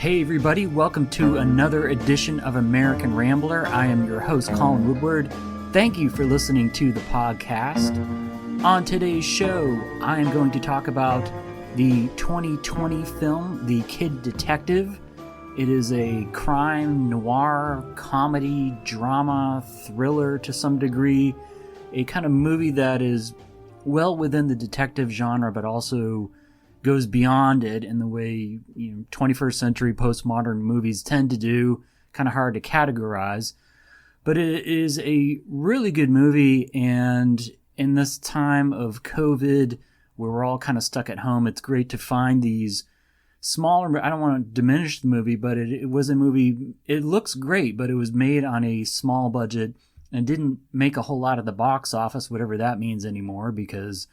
Hey everybody, welcome to another edition of American Rambler. I am your host, Colin Woodward. Thank you for listening to the podcast. On today's show, I am going to talk about the 2020 film, The Kid Detective. It is a crime, noir, comedy, drama, thriller to some degree. A kind of movie that is well within the detective genre, but also goes beyond it in the way 21st century postmodern movies tend to do. Kind of hard to categorize. But it is a really good movie, and in this time of COVID, where we're all kind of stuck at home, it's great to find these smaller, I don't want to diminish the movie, but it was a movie, it looks great, but it was made on a small budget and didn't make a whole lot of the box office, whatever that means anymore, because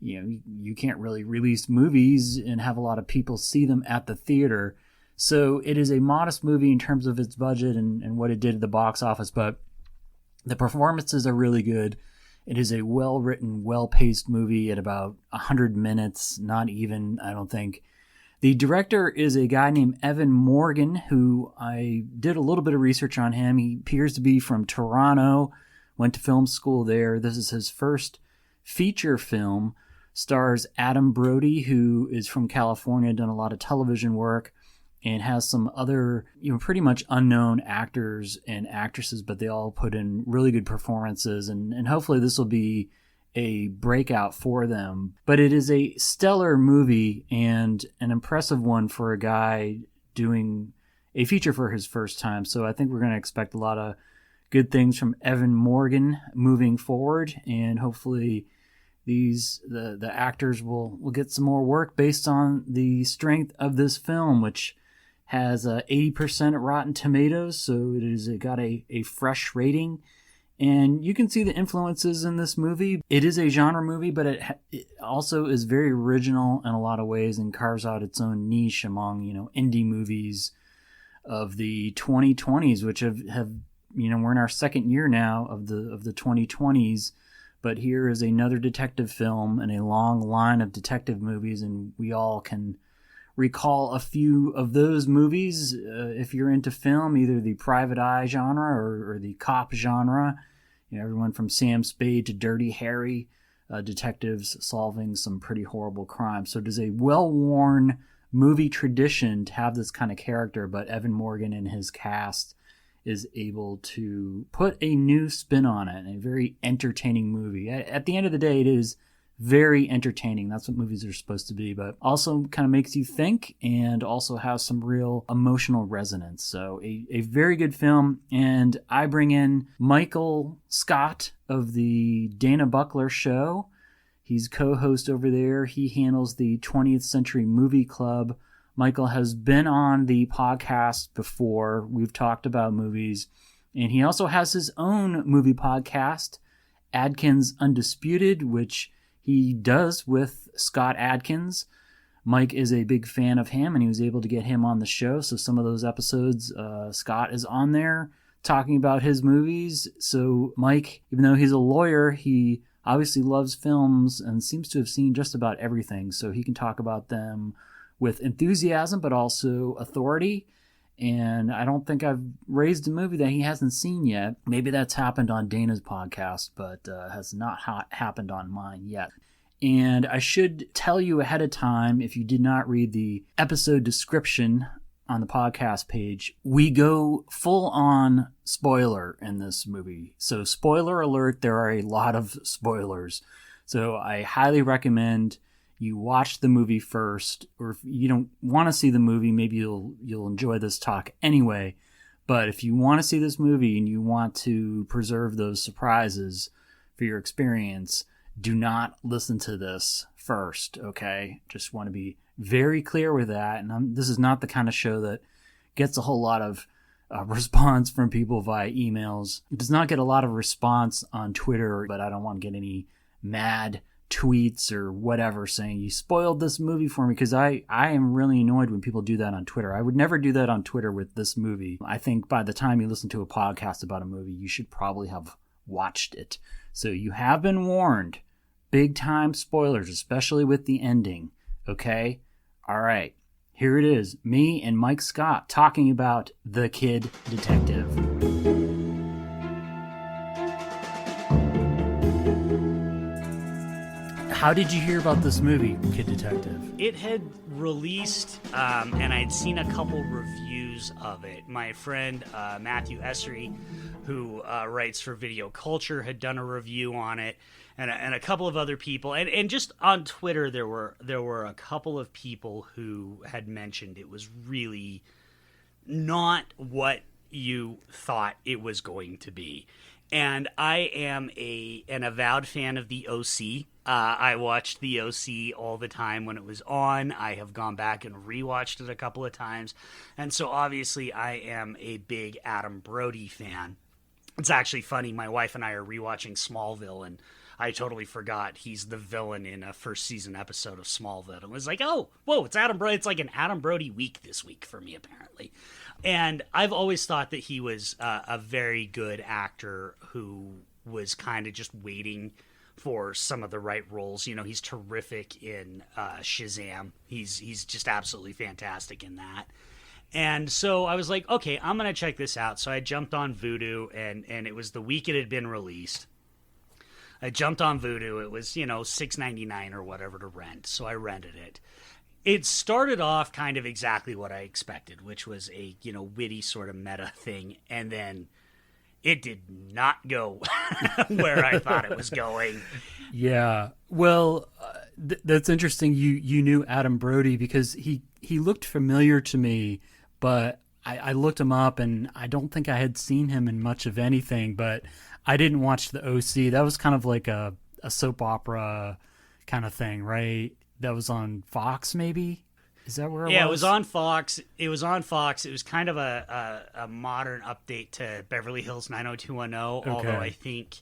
you can't really release movies and have a lot of people see them at the theater. So it is a modest movie in terms of its budget and what it did at the box office, but the performances are really good. It is a well-written, well-paced movie at about 100 minutes, not even, I don't think. The director is a guy named Evan Morgan, who I did a little bit of research on him. He appears to be from Toronto, went to film school there. This is his first feature film. Stars Adam Brody, who is from California, done a lot of television work, and has some other, pretty much unknown actors and actresses, but they all put in really good performances, and hopefully this will be a breakout for them. But it is a stellar movie and an impressive one for a guy doing a feature for his first time. So I think we're going to expect a lot of good things from Evan Morgan moving forward, and hopefully the actors will get some more work based on the strength of this film, which has 80% at Rotten Tomatoes, so it is got a fresh rating. And you can see the influences in this movie. It is a genre movie, but it also is very original in a lot of ways and carves out its own niche among indie movies of the 2020s, which have we're in our second year now of the 2020s. But here is another detective film in a long line of detective movies, and we all can recall a few of those movies if you're into film, either the private eye genre or the cop genre. Everyone from Sam Spade to Dirty Harry, detectives solving some pretty horrible crimes. So it is a well-worn movie tradition to have this kind of character, but Evan Morgan and his cast is able to put a new spin on it, a very entertaining movie. At the end of the day, it is very entertaining. That's what movies are supposed to be, but also kind of makes you think and also has some real emotional resonance. So a very good film, and I bring in Michael Scott of the Dana Buckler Show. He's co-host over there. He handles the 20th Century Movie Club. Michael has been on the podcast before. We've talked about movies. And he also has his own movie podcast, Adkins Undisputed, which he does with Scott Adkins. Mike is a big fan of him, and he was able to get him on the show. So some of those episodes, Scott is on there talking about his movies. So Mike, even though he's a lawyer, he obviously loves films and seems to have seen just about everything. So he can talk about them with enthusiasm, but also authority. And I don't think I've raised a movie that he hasn't seen yet. Maybe that's happened on Dana's podcast, but has not happened on mine yet. And I should tell you ahead of time, if you did not read the episode description on the podcast page, we go full on spoiler in this movie. So spoiler alert, there are a lot of spoilers. So I highly recommend you watch the movie first, or if you don't want to see the movie, maybe you'll enjoy this talk anyway. But if you want to see this movie and you want to preserve those surprises for your experience, do not listen to this first, okay? Just want to be very clear with that. And this is not the kind of show that gets a whole lot of response from people via emails. It does not get a lot of response on Twitter, but I don't want to get any mad tweets or whatever saying you spoiled this movie for me, because I am really annoyed when people do that on Twitter. I would never do that on Twitter with this movie. I think by the time you listen to a podcast about a movie, you should probably have watched it. So you have been warned. Big time spoilers, especially with the ending. Okay? All right. Here it is, me and Mike Scott talking about The Kid Detective. How did you hear about this movie, Kid Detective? It had released, and I'd seen a couple reviews of it. My friend Matthew Essery, who writes for Video Culture, had done a review on it, and a couple of other people. And just on Twitter, there were a couple of people who had mentioned it was really not what you thought it was going to be. And I am an avowed fan of the OC. I watched the OC all the time when it was on. I have gone back and rewatched it a couple of times. And so obviously I am a big Adam Brody fan. It's actually funny. My wife and I are rewatching Smallville, and I totally forgot he's the villain in a first season episode of Smallville. And was like, oh, whoa, it's Adam Brody. It's like an Adam Brody week this week for me, apparently. And I've always thought that he was a very good actor who was kind of just waiting for some of the right roles. You know, he's terrific in Shazam. He's just absolutely fantastic in that. And so I was like, okay, I'm going to check this out. So I jumped on Vudu, and it was the week it had been released. I jumped on Vudu. It was, $6.99 or whatever to rent. So I rented it. It started off kind of exactly what I expected, which was a, witty sort of meta thing. And then it did not go where I thought it was going. Yeah. Well, that's interesting. You knew Adam Brody because he looked familiar to me, but I looked him up and I don't think I had seen him in much of anything, but I didn't watch the OC. That was kind of like a soap opera kind of thing, right? That was on Fox, maybe? Is that where it was? Yeah, it was on Fox. It was on Fox. It was kind of a modern update to Beverly Hills 90210, although I think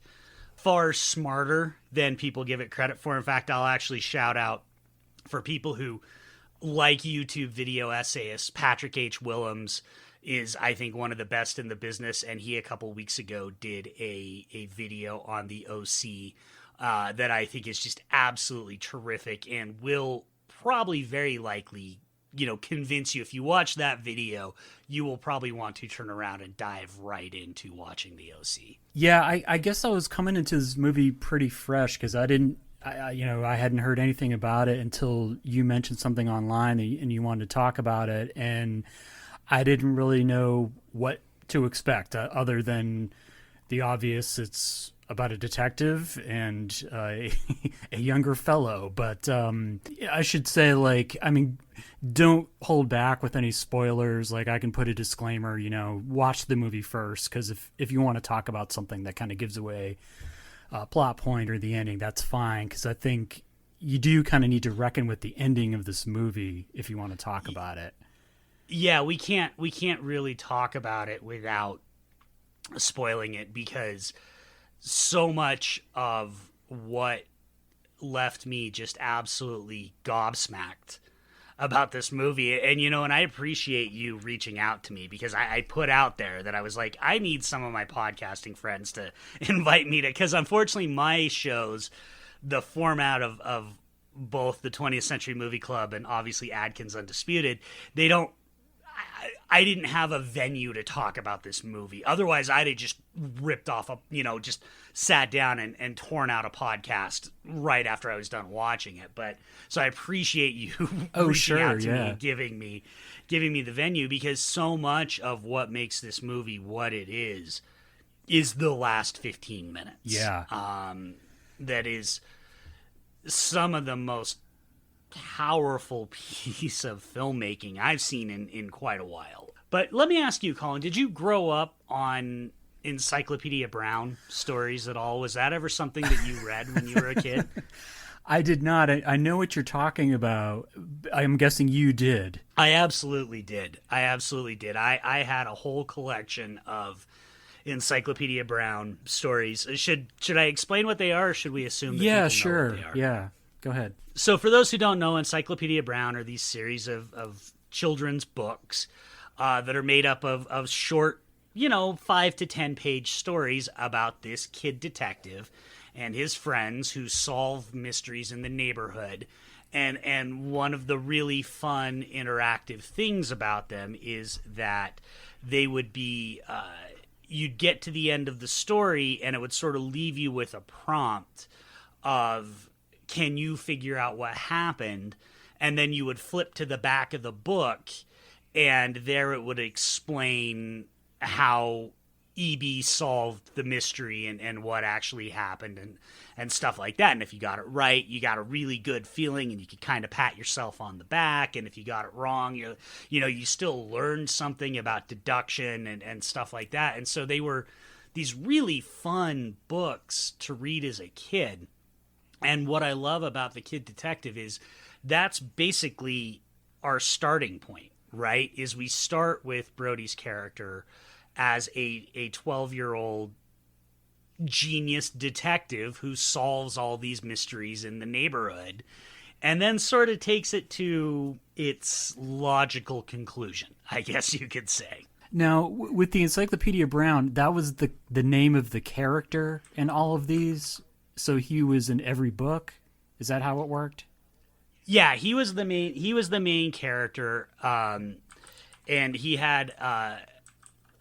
far smarter than people give it credit for. In fact, I'll actually shout out for people who like YouTube video essayists. Patrick H. Willems is, I think, one of the best in the business, and he a couple weeks ago did a video on the OC that I think is just absolutely terrific and will probably very likely, convince you. If you watch that video, you will probably want to turn around and dive right into watching the OC. Yeah, I guess I was coming into this movie pretty fresh because I hadn't heard anything about it until you mentioned something online and you wanted to talk about it, and I didn't really know what to expect other than the obvious. It's about a detective and a younger fellow, but I should say, don't hold back with any spoilers. I can put a disclaimer, watch the movie first, because if you want to talk about something that kind of gives away a plot point or the ending, that's fine, because I think you do kind of need to reckon with the ending of this movie if you want to talk about it. Yeah, we can't really talk about it without spoiling it, because so much of what left me just absolutely gobsmacked about this movie. And I appreciate you reaching out to me, because I put out there that I was like, I need some of my podcasting friends to invite me to, because unfortunately my shows, the format of both the 20th Century Movie Club and obviously Adkins Undisputed, I didn't have a venue to talk about this movie. Otherwise, I'd have just ripped off just sat down and torn out a podcast right after I was done watching it. But so I appreciate you reaching out to me and giving me the venue, because so much of what makes this movie what it is the last 15 minutes. Yeah. That is some of the most powerful piece of filmmaking I've seen in quite a while. But let me ask you, Colin, did you grow up on Encyclopedia Brown stories at all? Was that ever something that you read when you were a kid? I did not. I know what you're talking about. I'm guessing you did. I absolutely did. I had a whole collection of Encyclopedia Brown stories. Should I explain what they are, or should we assume that people know what they are? Yeah, go ahead. So for those who don't know, Encyclopedia Brown are these series of children's books that are made up of short, 5 to 10 page stories about this kid detective and his friends who solve mysteries in the neighborhood. And one of the really fun interactive things about them is that they would be you'd get to the end of the story and it would sort of leave you with a prompt of, can you figure out what happened? And then you would flip to the back of the book and there it would explain how EB solved the mystery and what actually happened and stuff like that. And if you got it right, you got a really good feeling and you could kind of pat yourself on the back. And if you got it wrong, you still learned something about deduction and stuff like that. And so they were these really fun books to read as a kid. And what I love about The Kid Detective is that's basically our starting point, right? Is we start with Brody's character as a 12-year-old genius detective who solves all these mysteries in the neighborhood and then sort of takes it to its logical conclusion, I guess you could say. Now, with the Encyclopedia Brown, that was the name of the character in all of these, so he was in every book? Is that how it worked? Yeah, he was the main character, and he had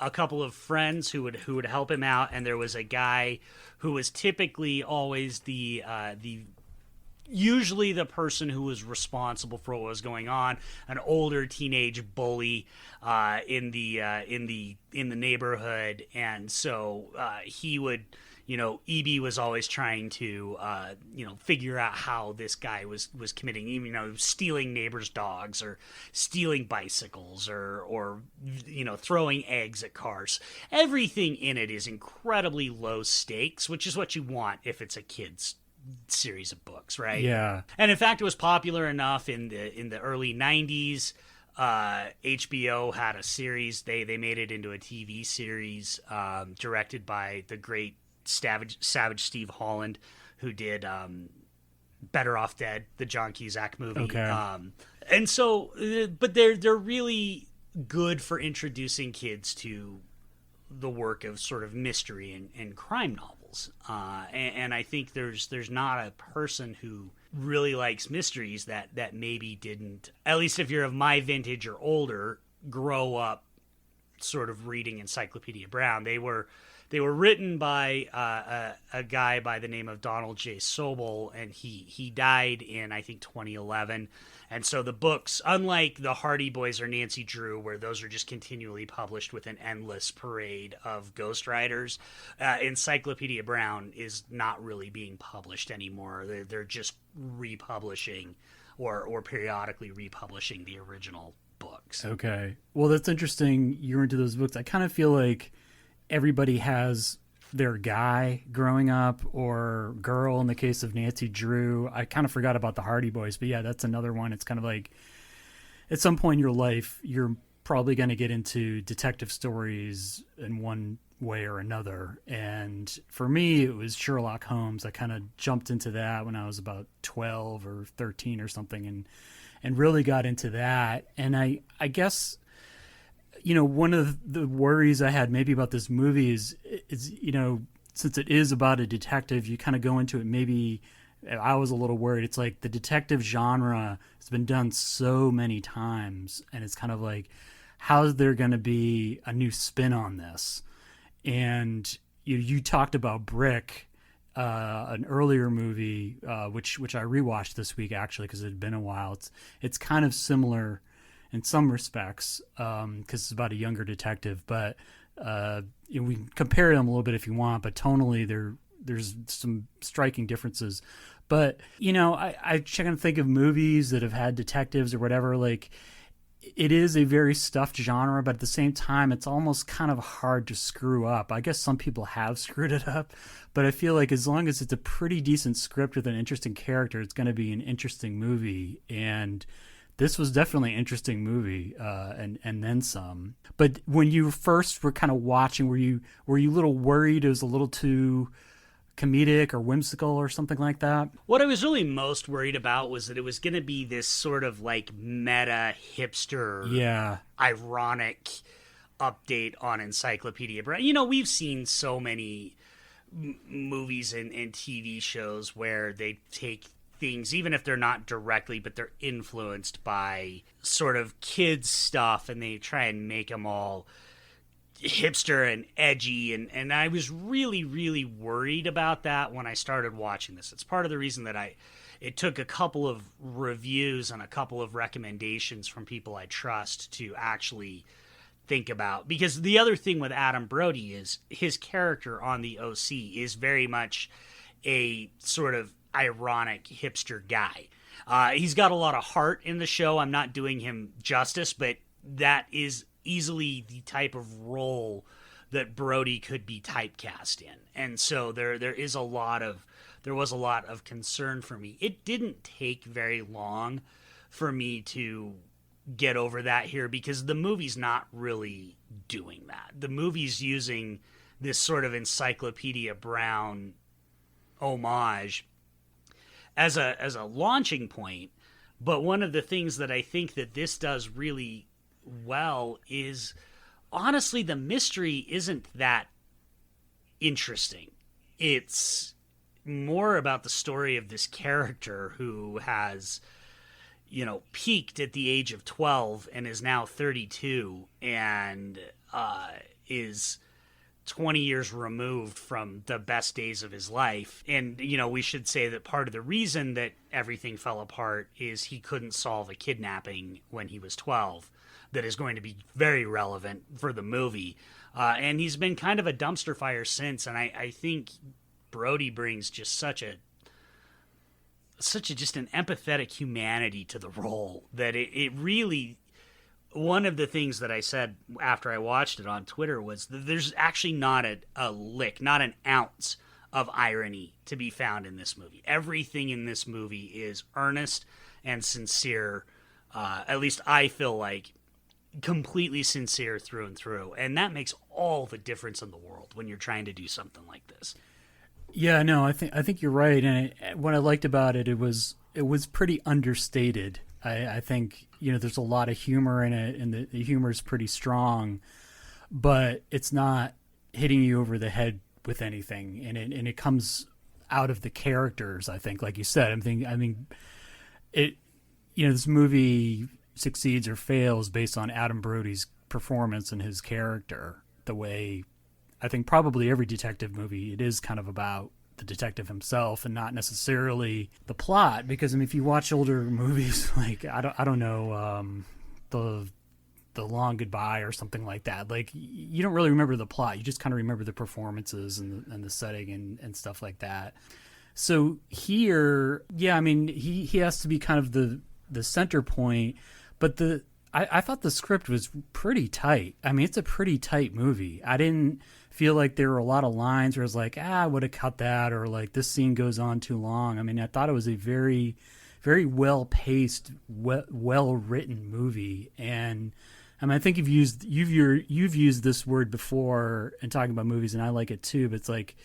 a couple of friends who would help him out, and there was a guy who was typically always usually the person who was responsible for what was going on, an older teenage bully in the neighborhood, and so he would. EB was always trying to, figure out how this guy was committing, stealing neighbors' dogs or stealing bicycles or throwing eggs at cars. Everything in it is incredibly low stakes, which is what you want if it's a kid's series of books, right? Yeah. And in fact, it was popular enough in the early 90s. HBO had a series. They made it into a TV series directed by the great Savage Steve Holland, who did Better Off Dead, the John Cusack movie. Okay. And so, but they're really good for introducing kids to the work of sort of mystery and crime novels. And I think there's not a person who really likes mysteries that maybe didn't, at least if you're of my vintage or older, grow up sort of reading Encyclopedia Brown. They were written by a guy by the name of Donald J. Sobel, and he died in, I think, 2011. And so the books, unlike the Hardy Boys or Nancy Drew, where those are just continually published with an endless parade of ghostwriters, Encyclopedia Brown is not really being published anymore. They're just republishing or periodically republishing the original books. Okay. Well, that's interesting. You're into those books. I kind of feel like everybody has their guy growing up or girl in the case of Nancy Drew. I kind of forgot about the Hardy Boys, but yeah, that's another one. It's kind of like at some point in your life, you're probably going to get into detective stories in one way or another. And for me, it was Sherlock Holmes. I kind of jumped into that when I was about 12 or 13 or something and really got into that. And I guess, one of the worries I had maybe about this movie is since it is about a detective, you kind of go into it. Maybe I was a little worried. It's like the detective genre has been done so many times, and it's kind of like, how's there going to be a new spin on this? And you talked about Brick, an earlier movie, which I rewatched this week actually because it had been a while. It's kind of similar in some respects, because it's about a younger detective, but we can compare them a little bit if you want, but tonally there's some striking differences. But, I try to think of movies that have had detectives or whatever, like it is a very stuffed genre, but at the same time, it's almost kind of hard to screw up. I guess some people have screwed it up, but I feel like as long as it's a pretty decent script with an interesting character, it's going to be an interesting movie. And this was definitely an interesting movie, and then some. But when you first were kind of watching, were you a little worried it was a little too comedic or whimsical or something like that? What I was really most worried about was that it was going to be this sort of like meta hipster, ironic update on Encyclopedia Brown. We've seen so many movies and TV shows where they take things, even if they're not directly, but they're influenced by sort of kids stuff, and they try and make them all hipster and edgy, and I was really, really worried about that when I started watching this. It's part of the reason that it took a couple of reviews and a couple of recommendations from people I trust to actually think about. Because the other thing with Adam Brody is his character on the OC is very much a sort of ironic hipster guy. He's got a lot of heart in the show. I'm not doing him justice, but that is easily the type of role that Brody could be typecast in. And so there was a lot of concern for me. It didn't take very long for me to get over that here, because the movie's not really doing that. The movie's using this sort of Encyclopedia Brown homage as a launching point. But one of the things that I think that this does really well is, honestly, the mystery isn't that interesting. It's more about the story of this character who has, peaked at the age of 12 and is now 32 and is 20 years removed from the best days of his life. And, we should say that part of the reason that everything fell apart is he couldn't solve a kidnapping when he was 12. That is going to be very relevant for the movie. And he's been kind of a dumpster fire since. And I think Brody brings just such an empathetic humanity to the role that it really, one of the things that I said after I watched it on Twitter was that there's actually not a lick, not an ounce of irony to be found in this movie. Everything in this movie is earnest and sincere. At least I feel like completely sincere through and through. And that makes all the difference in the world when you're trying to do something like this. Yeah, no, I think you're right. And what I liked about it, it was pretty understated. I think, there's a lot of humor in it, and the humor is pretty strong, but it's not hitting you over the head with anything. And it comes out of the characters, I think, like you said. This movie succeeds or fails based on Adam Brody's performance and his character. The way I think probably every detective movie, it is kind of about the detective himself and not necessarily the plot. Because if you watch older movies like I don't know, the Long Goodbye or something like that, like you don't really remember the plot. You just kind of remember the performances and the setting and stuff like that. So here, yeah, he has to be kind of the center point. But I thought the script was pretty tight. It's a pretty tight movie. I didn't feel like there were a lot of lines where I was like, I would have cut that, or like this scene goes on too long. I thought it was a very, very well-paced, well-written movie. And I think you've used this word before in talking about movies, and I like it too. But it's like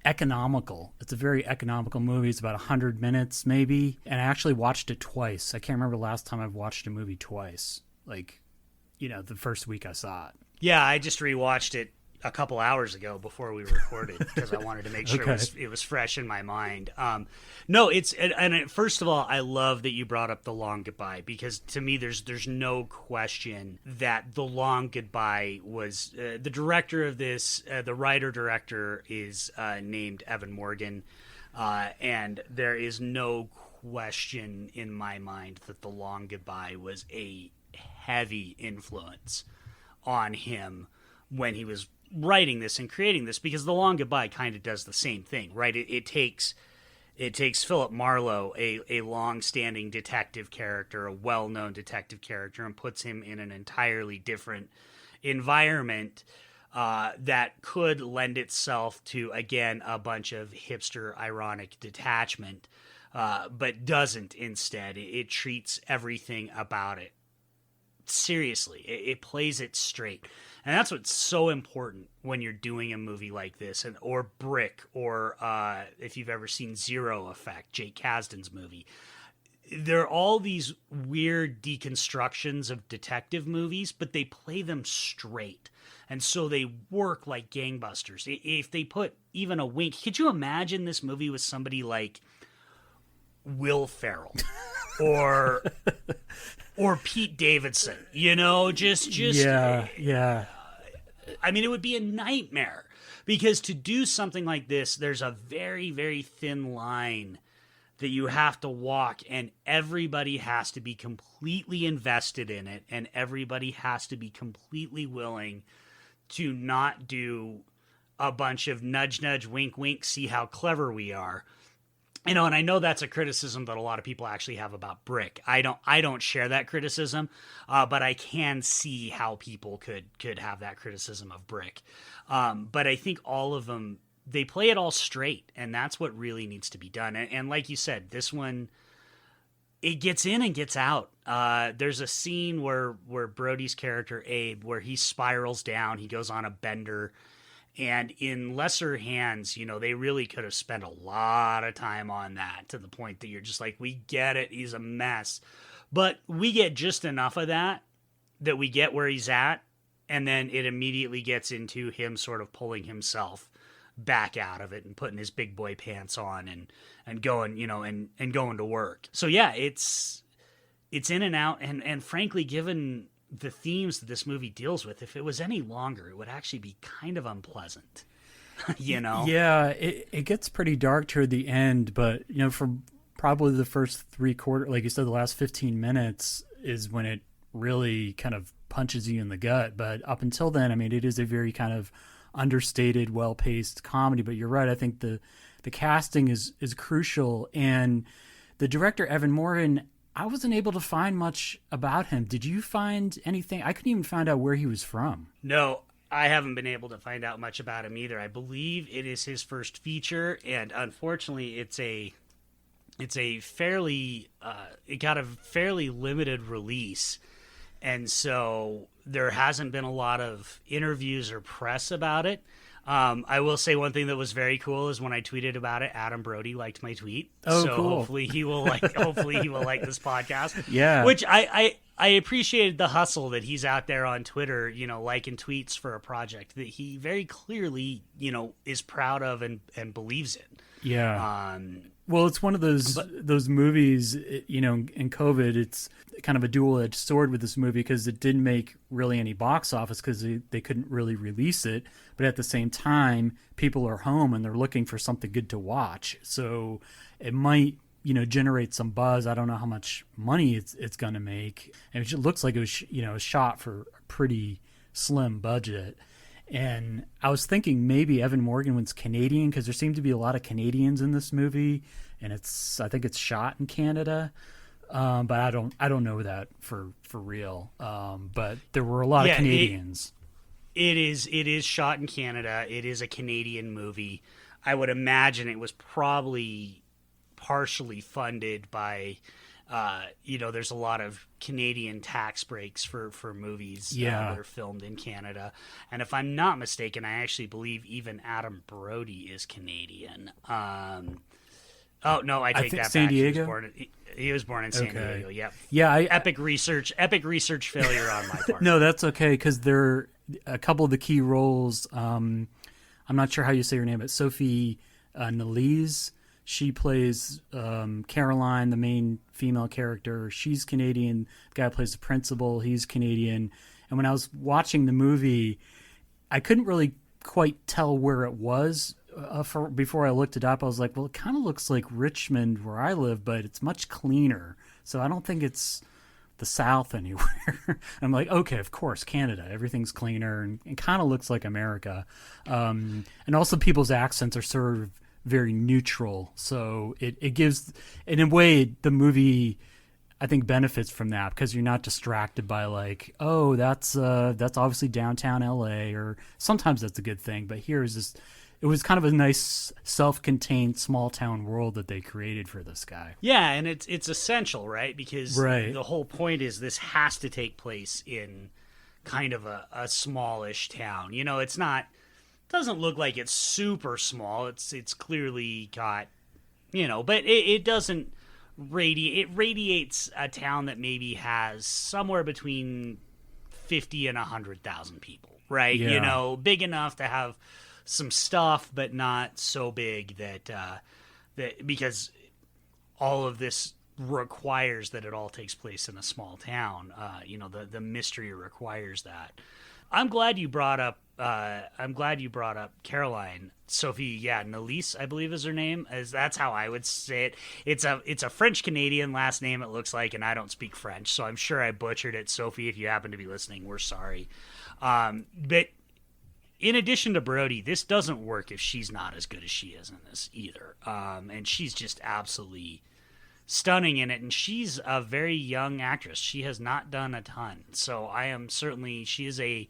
economical. It's a very economical movie. It's about 100 minutes maybe, and I actually watched it twice. I can't remember the last time I've watched a movie twice, like the first week I saw it. Yeah, I just rewatched it a couple hours ago before we recorded because I wanted to make sure it was fresh in my mind. First of all, I love that you brought up The Long Goodbye, because to me there's no question that The Long Goodbye was the director of this. The writer-director is named Evan Morgan, and there is no question in my mind that The Long Goodbye was a heavy influence on him when he was writing this and creating this, because The Long Goodbye kind of does the same thing, right? It takes Philip Marlowe, a long-standing detective character, a well-known detective character, and puts him in an entirely different environment that could lend itself to, again, a bunch of hipster, ironic detachment, but doesn't instead. It treats everything about it seriously. It plays it straight. And that's what's so important when you're doing a movie like this, or Brick, or if you've ever seen Zero Effect, Jake Kasdan's movie. There are all these weird deconstructions of detective movies, but they play them straight. And so they work like gangbusters. If they put even a wink, could you imagine this movie with somebody like Will Ferrell or Pete Davidson, just yeah. I mean, it would be a nightmare, because to do something like this, there's a very, very thin line that you have to walk, and everybody has to be completely invested in it, and everybody has to be completely willing to not do a bunch of nudge, nudge, wink, wink, see how clever we are. And I know that's a criticism that a lot of people actually have about Brick. I don't share that criticism, but I can see how people could have that criticism of Brick. But I think all of them, they play it all straight, and that's what really needs to be done. And like you said, this one, it gets in and gets out. There's a scene where Brody's character, Abe, where he spirals down, he goes on a bender, and in lesser hands, they really could have spent a lot of time on that, to the point that you're just like, we get it, he's a mess. But we get just enough of that we get where he's at, and then it immediately gets into him sort of pulling himself back out of it and putting his big boy pants on and going, and going to work. So yeah, it's in and out, and frankly, given the themes that this movie deals with, if it was any longer, it would actually be kind of unpleasant. Yeah, it gets pretty dark toward the end, but for probably the first 3/4, like you said, the last 15 minutes is when it really kind of punches you in the gut. But up until then, I mean, it is a very kind of understated, well-paced comedy. But you're right, I think the casting is crucial, and the director, Evan Morgan, I wasn't able to find much about him. Did you find anything? I couldn't even find out where he was from. No, I haven't been able to find out much about him either. I believe it is his first feature, and unfortunately, it's a fairly it got a fairly limited release, and so there hasn't been a lot of interviews or press about it. I will say one thing that was very cool is when I tweeted about it, Adam Brody liked my tweet. Oh, so cool. hopefully he will like this podcast. Yeah. Which I appreciated the hustle that he's out there on Twitter, liking tweets for a project that he very clearly, is proud of and believes in. Yeah. Well, it's one of those movies, in COVID, it's kind of a dual-edged sword with this movie, because it didn't make really any box office because they couldn't really release it. But at the same time, people are home and they're looking for something good to watch. So it might, generate some buzz. I don't know how much money it's going to make. And it looks like it was, shot for a pretty slim budget. And I was thinking maybe Evan Morgan was Canadian, because there seem to be a lot of Canadians in this movie, and I think it's shot in Canada, but I don't know that for real. But there were a lot of Canadians. It is shot in Canada. It is a Canadian movie. I would imagine it was probably partially funded by. There's a lot of Canadian tax breaks for movies that are filmed in Canada. And if I'm not mistaken, I actually believe even Adam Brody is Canadian. Oh, no, I take that San back. Diego? He was born in San Diego, yep. Yeah. Epic research failure on my part. No, that's okay, because there are a couple of the key roles. I'm not sure how you say her name, but Sophie Nélisse. She plays Caroline, the main female character. She's Canadian. The guy who plays the principal, he's Canadian. And when I was watching the movie, I couldn't really quite tell where it was before I looked it up. I was like, well, it kind of looks like Richmond where I live, but it's much cleaner. So I don't think it's the South anywhere. I'm like, okay, of course, Canada. Everything's cleaner and kind of looks like America. And also people's accents are sort of very neutral, so it gives, in a way, the movie, I think, benefits from that, because you're not distracted by like, oh, that's obviously downtown LA, or sometimes that's a good thing, but here is this. It was kind of a nice self-contained small town world that they created for this guy. Yeah, and it's essential, right? Because the whole point is this has to take place in kind of a smallish town. It's not. Doesn't look like it's super small. It's clearly got, but it doesn't radiate. It radiates a town that maybe has somewhere between 50 and 100,000 people, right? Yeah. Big enough to have some stuff, but not so big that because all of this requires that it all takes place in a small town. The mystery requires that. I'm glad you brought up Caroline. Sophie, Nélisse, I believe is her name. That's how I would say it. It's a French Canadian last name, it looks like, and I don't speak French, so I'm sure I butchered it. Sophie, if you happen to be listening, we're sorry. But in addition to Brody, this doesn't work if she's not as good as she is in this either. And she's just absolutely stunning in it, and she's a very young actress. She has not done a ton, so she is a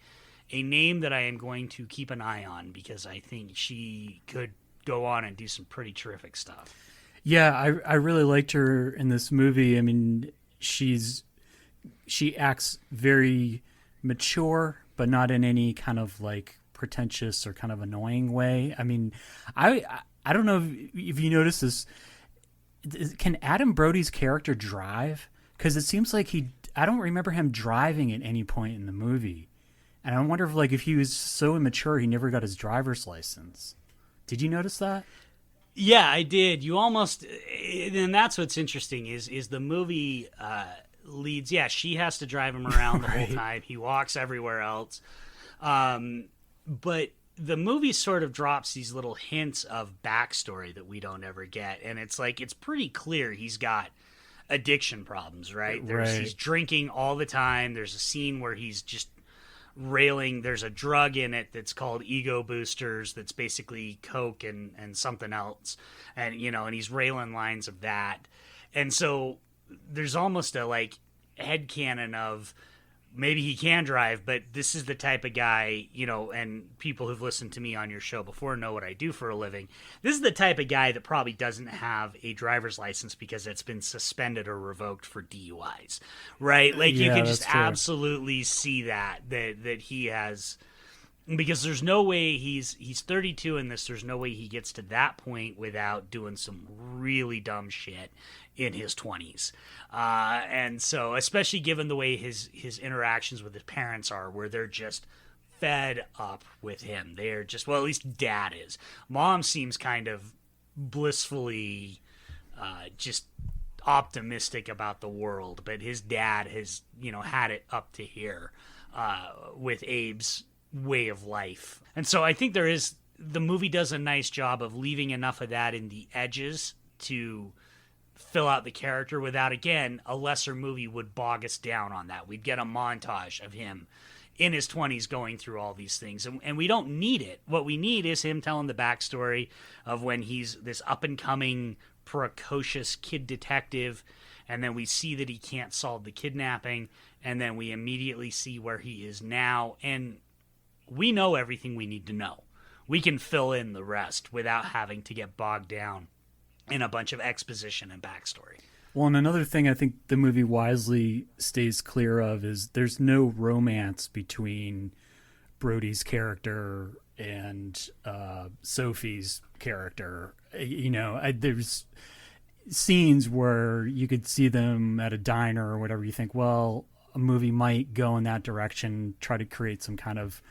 name that I am going to keep an eye on, because I think she could go on and do some pretty terrific stuff. Yeah, I really liked her in this movie. I mean, she acts very mature, but not in any kind of like pretentious or kind of annoying way. I mean, I don't know if you notice this. Can Adam Brody's character drive? Because it seems like I don't remember him driving at any point in the movie. And I wonder if he was so immature he never got his driver's license. Did you notice that? Yeah, I did. You almost, and that's what's interesting is the movie leads. Yeah, she has to drive him around the whole time. He walks everywhere else, but the movie sort of drops these little hints of backstory that we don't ever get, and it's pretty clear he's got addiction problems, right? He's drinking all the time. There's a scene where he's just railing. There's a drug in it that's called ego boosters, that's basically coke and something else, and he's railing lines of that. And so there's almost a headcanon of maybe he can drive, but this is the type of guy, and people who've listened to me on your show before know what I do for a living. This is the type of guy that probably doesn't have a driver's license because it's been suspended or revoked for DUIs, right? You can just absolutely see that he has, because there's no way he's 32 in this. There's no way he gets to that point without doing some really dumb shit in his 20s. And so, especially given the way his interactions with his parents are, where they're just fed up with him. They're just, well, at least dad is. Mom seems kind of blissfully just optimistic about the world, but his dad has, had it up to here with Abe's way of life. And so I think the movie does a nice job of leaving enough of that in the edges to fill out the character without, again, a lesser movie would bog us down on that. We'd get a montage of him in his 20s going through all these things, and we don't need it. What we need is him telling the backstory of when he's this up-and-coming, precocious kid detective, and then we see that he can't solve the kidnapping, and then we immediately see where he is now, and we know everything we need to know. We can fill in the rest without having to get bogged down in a bunch of exposition and backstory. Well, and another thing I think the movie wisely stays clear of is there's no romance between Brody's character and Sophie's character. There's scenes where you could see them at a diner or whatever. You think, well, a movie might go in that direction, try to create some kind of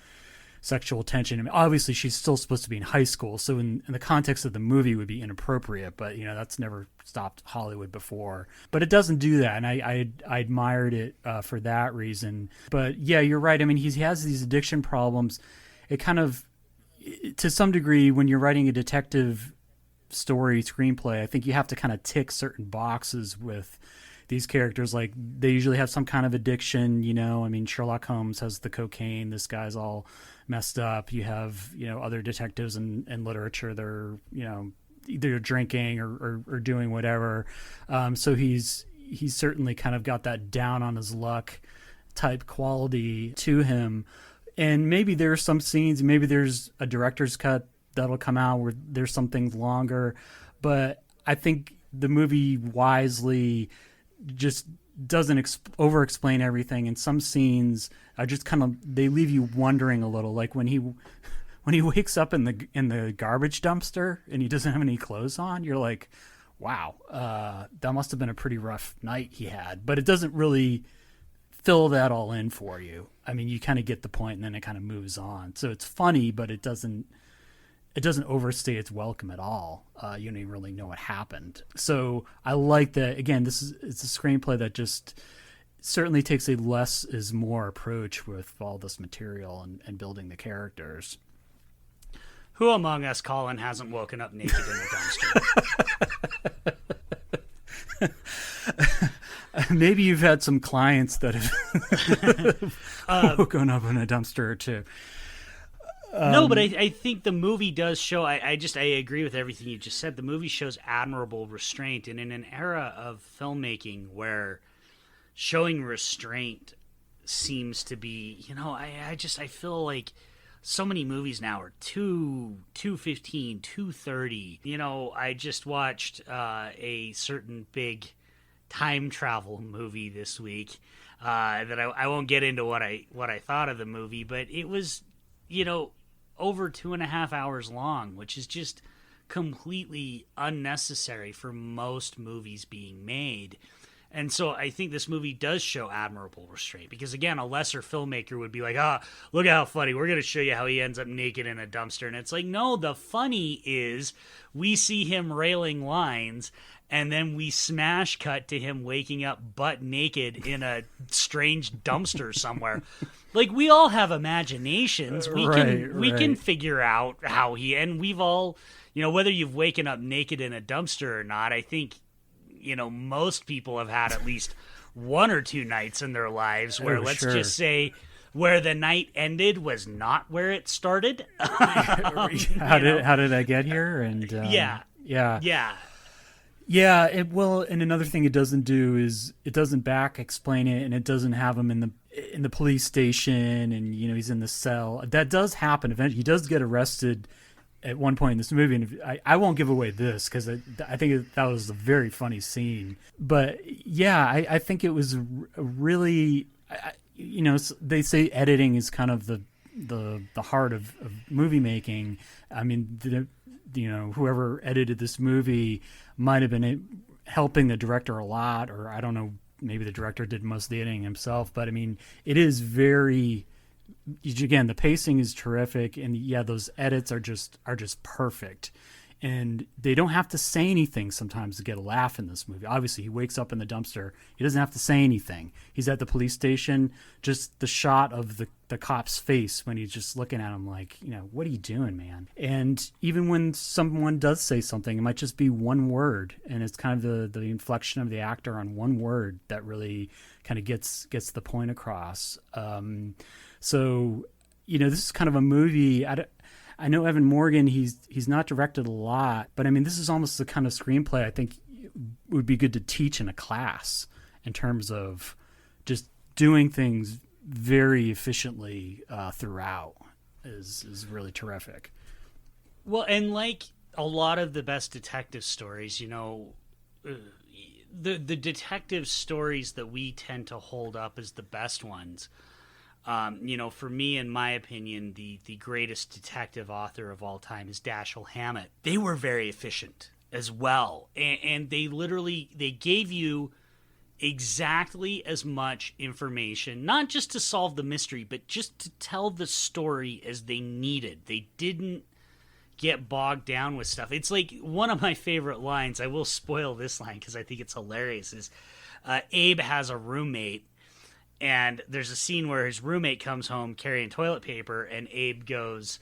sexual tension. I mean, obviously she's still supposed to be in high school, so in the context of the movie it would be inappropriate, but that's never stopped Hollywood before. But it doesn't do that, and I admired it for that reason. But yeah, you're right. I mean, he has these addiction problems. It kind of, to some degree, when you're writing a detective story screenplay, I think you have to kind of tick certain boxes with these characters. Like, they usually have some kind of addiction, I mean, Sherlock Holmes has the cocaine. This guy's all messed up. You have, other detectives in literature. They're, either drinking or doing whatever. So he's certainly kind of got that down on his luck type quality to him. And maybe there's some scenes, maybe there's a director's cut that'll come out where there's some things longer. But I think the movie wisely just doesn't over-explain everything, and some scenes are just kind of, they leave you wondering a little. Like when he wakes up in the garbage dumpster and he doesn't have any clothes on, you're like, wow, that must have been a pretty rough night he had. But it doesn't really fill that all in for you. I mean, you kind of get the point, and then it kind of moves on. So it's funny, but it doesn't doesn't overstay its welcome at all. You don't even really know what happened. So I like that. Again, it's a screenplay that just certainly takes a less is more approach with all this material and building the characters. Who among us, Colin, hasn't woken up naked in a dumpster? Maybe you've had some clients that have woken up in a dumpster or two. No, but I think the movie does show, I agree with everything you just said. The movie shows admirable restraint. And in an era of filmmaking where showing restraint seems to be, I feel like so many movies now are 2:15, 2:30. I just watched a certain big time travel movie this week that I won't get into what I thought of the movie, but it was, over 2.5 hours long, which is just completely unnecessary for most movies being made. And so I think this movie does show admirable restraint because, again, a lesser filmmaker would be like, look how funny. We're going to show you how he ends up naked in a dumpster. And it's like, no, the funny is we see him railing lines and then we smash cut to him waking up butt naked in a strange dumpster somewhere. Like, we all have imaginations. We can figure out how and we've all, whether you've waken up naked in a dumpster or not, I think, most people have had at least one or two nights in their lives where just say where the night ended was not where it started. How did I get here? And yeah. And another thing it doesn't do is it doesn't back explain it, and it doesn't have him in the police station, and he's in the cell. That does happen eventually. He does get arrested at one point in this movie, and I won't give away this because I think that was a very funny scene. But yeah, I think it was a really, they say editing is kind of the heart of movie making. I mean, whoever edited this movie might have been helping the director a lot, or I don't know, maybe the director did most of the editing himself. But I mean, it is very. Again, the pacing is terrific, and yeah, those edits are just perfect, and they don't have to say anything sometimes to get a laugh in this movie. Obviously, he wakes up in the dumpster; he doesn't have to say anything. He's at the police station. Just the shot of the cop's face when he's just looking at him like, what are you doing, man? And even when someone does say something, it might just be one word, and it's kind of the inflection of the actor on one word that really kind of gets the point across. So, this is kind of a movie. I know Evan Morgan, he's not directed a lot, but I mean, this is almost the kind of screenplay I think would be good to teach in a class in terms of just doing things very efficiently throughout is really terrific. Well, and like a lot of the best detective stories, the detective stories that we tend to hold up as the best ones, for me, in my opinion, the greatest detective author of all time is Dashiell Hammett. They were very efficient as well. And they gave you exactly as much information, not just to solve the mystery, but just to tell the story as they needed. They didn't get bogged down with stuff. It's like one of my favorite lines, I will spoil this line because I think it's hilarious, is Abe has a roommate, and there's a scene where his roommate comes home carrying toilet paper, and Abe goes,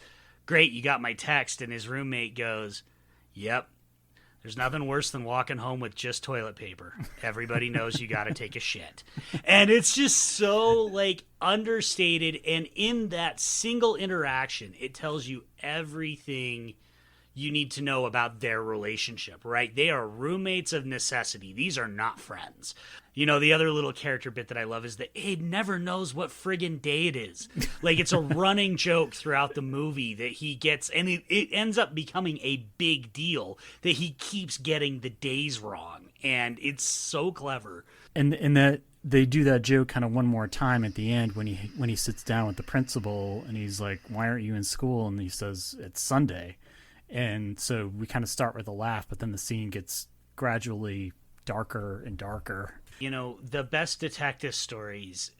"Great, you got my text." And his roommate goes, "Yep. There's nothing worse than walking home with just toilet paper. Everybody knows you got to take a shit." And it's just so understated. And in that single interaction, it tells you everything you need to know about their relationship, right? They are roommates of necessity. These are not friends. The other little character bit that I love is that Abe never knows what friggin' day it is. It's a running joke throughout the movie that he gets, and it ends up becoming a big deal that he keeps getting the days wrong. And it's so clever. And that they do that joke kind of one more time at the end when he sits down with the principal and he's like, "Why aren't you in school?" And he says, "It's Sunday." And so we kind of start with a laugh, but then the scene gets gradually darker and darker. The best detective stories,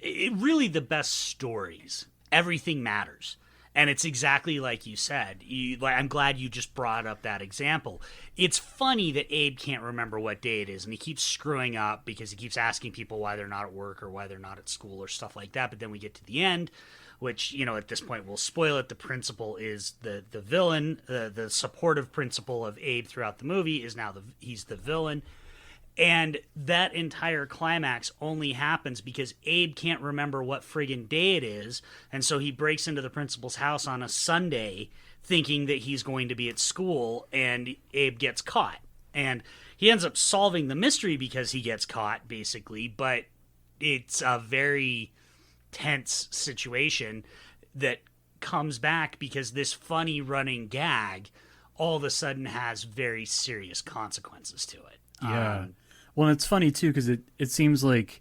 really the best stories, everything matters. And it's exactly like you said. I'm glad you just brought up that example. It's funny that Abe can't remember what day it is, and he keeps screwing up because he keeps asking people why they're not at work or why they're not at school or stuff like that. But then we get to the end, which, at this point we'll spoil it. The principal is the villain. The supportive principal of Abe throughout the movie is now he's the villain. And that entire climax only happens because Abe can't remember what friggin' day it is. And so he breaks into the principal's house on a Sunday thinking that he's going to be at school, and Abe gets caught. And he ends up solving the mystery because he gets caught, basically. But it's a very tense situation that comes back because this funny running gag all of a sudden has very serious consequences to it. Yeah. Well, it's funny, too, because it seems like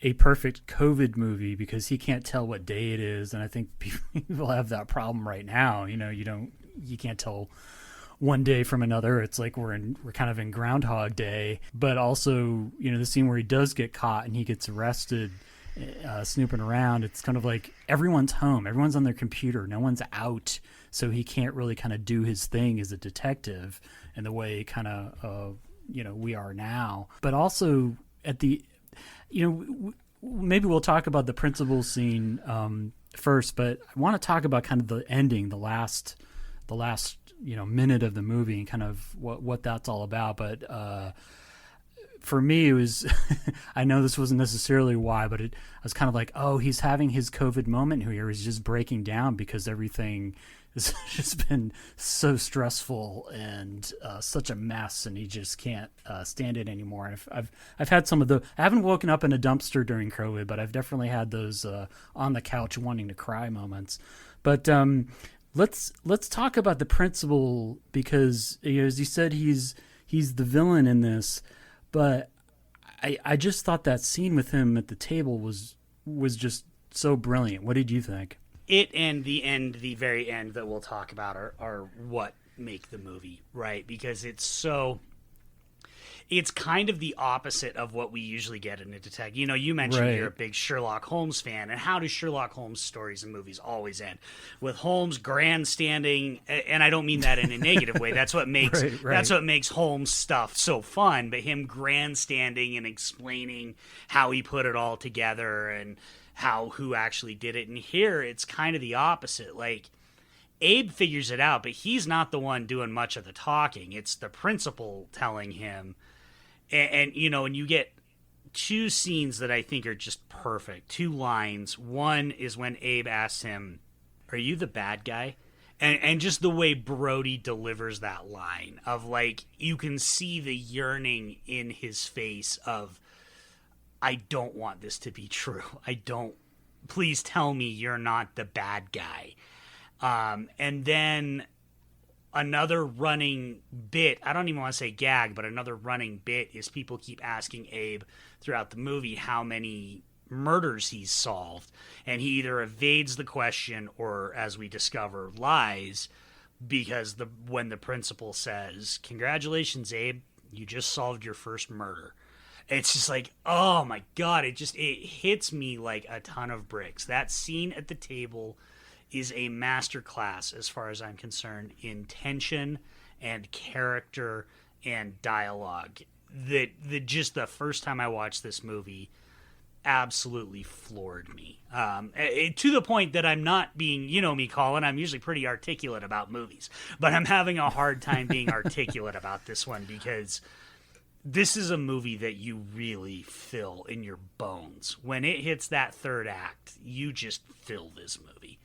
a perfect COVID movie because he can't tell what day it is. And I think people have that problem right now. You can't tell one day from another. It's like we're kind of in Groundhog Day. But also, the scene where he does get caught and he gets arrested snooping around, it's kind of like everyone's home. Everyone's on their computer. No one's out. So he can't really kind of do his thing as a detective in the way kind of we are now. But also at the, maybe we'll talk about the principal scene first, but I want to talk about kind of the ending, the last minute of the movie and kind of what that's all about. But for me, it was, I know this wasn't necessarily why, but I was kind of like, oh, he's having his COVID moment here. He's just breaking down because everything has just been so stressful and such a mess, and he just can't stand it anymore. And I've had some of I haven't woken up in a dumpster during COVID, but I've definitely had those on the couch wanting to cry moments. But let's talk about the principal because, as you said, he's the villain in this. But I just thought that scene with him at the table was just so brilliant. What did you think? It and the very end that we'll talk about are what make the movie, right? Because it's kind of the opposite of what we usually get in a detective. You mentioned Right. You're a big Sherlock Holmes fan, and how do Sherlock Holmes stories and movies always end? With Holmes grandstanding, and I don't mean that in a negative way. That's what makes Right. that's what makes Holmes stuff so fun. But him grandstanding and explaining how he put it all together and who actually did it. And here it's kind of the opposite. Like, Abe figures it out, but he's not the one doing much of the talking. It's the principal telling him. And you get two scenes that I think are just perfect. Two lines. One is when Abe asks him, "Are you the bad guy?" And just the way Brody delivers that line of, like, you can see the yearning in his face of, I don't want this to be true. Please tell me you're not the bad guy. And then another running bit, I don't even want to say gag, but another running bit is people keep asking Abe throughout the movie how many murders he's solved. And he either evades the question or, as we discover, lies because when the principal says, "Congratulations, Abe, you just solved your first murder." It's just like, oh my God, it hits me like a ton of bricks. That scene at the table is a masterclass, as far as I'm concerned, in tension and character and dialogue. That just the first time I watched this movie absolutely floored me. To the point that I'm not being, me, Colin, I'm usually pretty articulate about movies, but I'm having a hard time being articulate about this one because this is a movie that you really feel in your bones. When it hits that third act, you just feel this movie.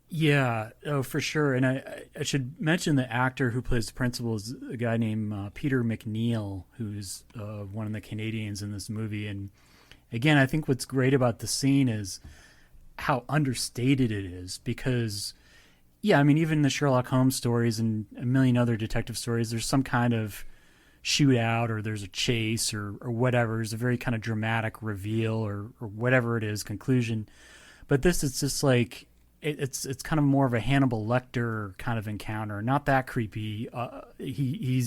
Yeah, oh, for sure. And I should mention the actor who plays the principal is a guy named Peter McNeil, who's one of the Canadians in this movie. And again, I think what's great about the scene is how understated it is because, yeah, I mean, even the Sherlock Holmes stories and a million other detective stories, there's some kind of shootout or there's a chase or whatever. There's a very kind of dramatic reveal or whatever it is, conclusion. But this is just like, it's kind of more of a Hannibal Lecter kind of encounter. Not that creepy. The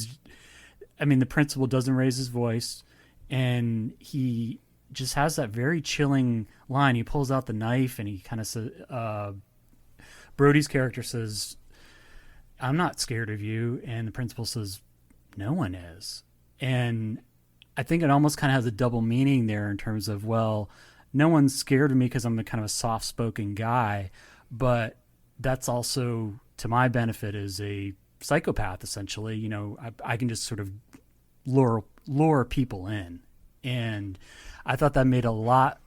principal doesn't raise his voice, and he just has that very chilling line. He pulls out the knife and he kind of says, Brody's character says, I'm not scared of you. And the principal says, no one is. And I think it almost kind of has a double meaning there in terms of, well, no one's scared of me because I'm a kind of a soft-spoken guy, but that's also to my benefit as a psychopath, essentially. You know, I can just sort of lure people in. And I thought that made a lot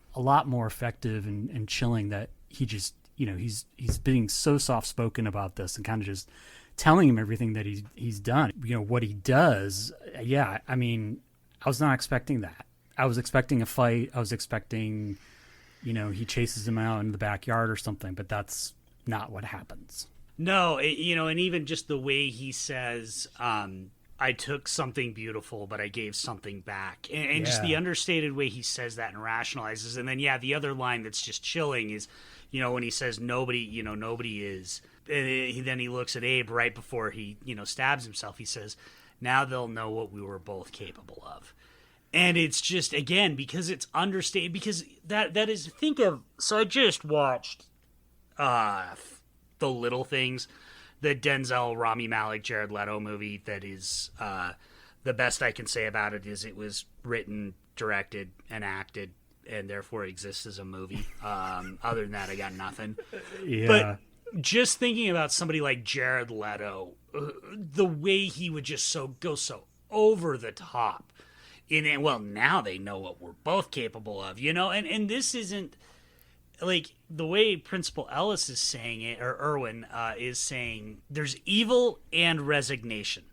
more effective and chilling that he just, you know, he's being so soft-spoken about this and kind of just telling him everything that he's done. You know, what he does, yeah, I mean, I was not expecting that. I was expecting a fight. I was expecting, you know, he chases him out in the backyard or something, but that's not what happens. No, you know, and even just the way he says, I took something beautiful, but I gave something back. And just the understated way he says that and rationalizes. And then, yeah, the other line that's just chilling is, you know, when he says nobody is. And then he looks at Abe right before he, you know, stabs himself. He says, now they'll know what we were both capable of. And it's just, again, because it's understated, because that is, think of, so I just watched The Little Things, the Denzel, Rami Malek, Jared Leto movie that is, the best I can say about it is it was written, directed, and acted, and therefore exists as a movie. Other than that, I got nothing. Yeah. But just thinking about somebody like Jared Leto, the way he would just go so over the top. Well, now they know what we're both capable of, you know? And this isn't, like, the way Principal Ellis is saying it, or Irwin is saying, there's evil and resignation.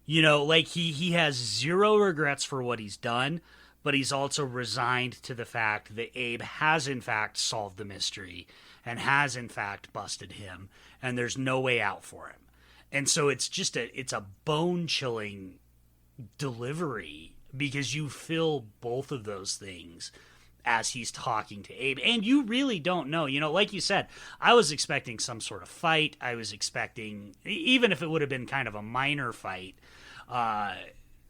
You know, like, he has zero regrets for what he's done, but he's also resigned to the fact that Abe has, in fact, solved the mystery and has, in fact, busted him, and there's no way out for him. And so it's just it's a bone-chilling delivery, because you feel both of those things as he's talking to Abe. And you really don't know. You know, like you said, I was expecting some sort of fight. I was expecting, even if it would have been kind of a minor fight,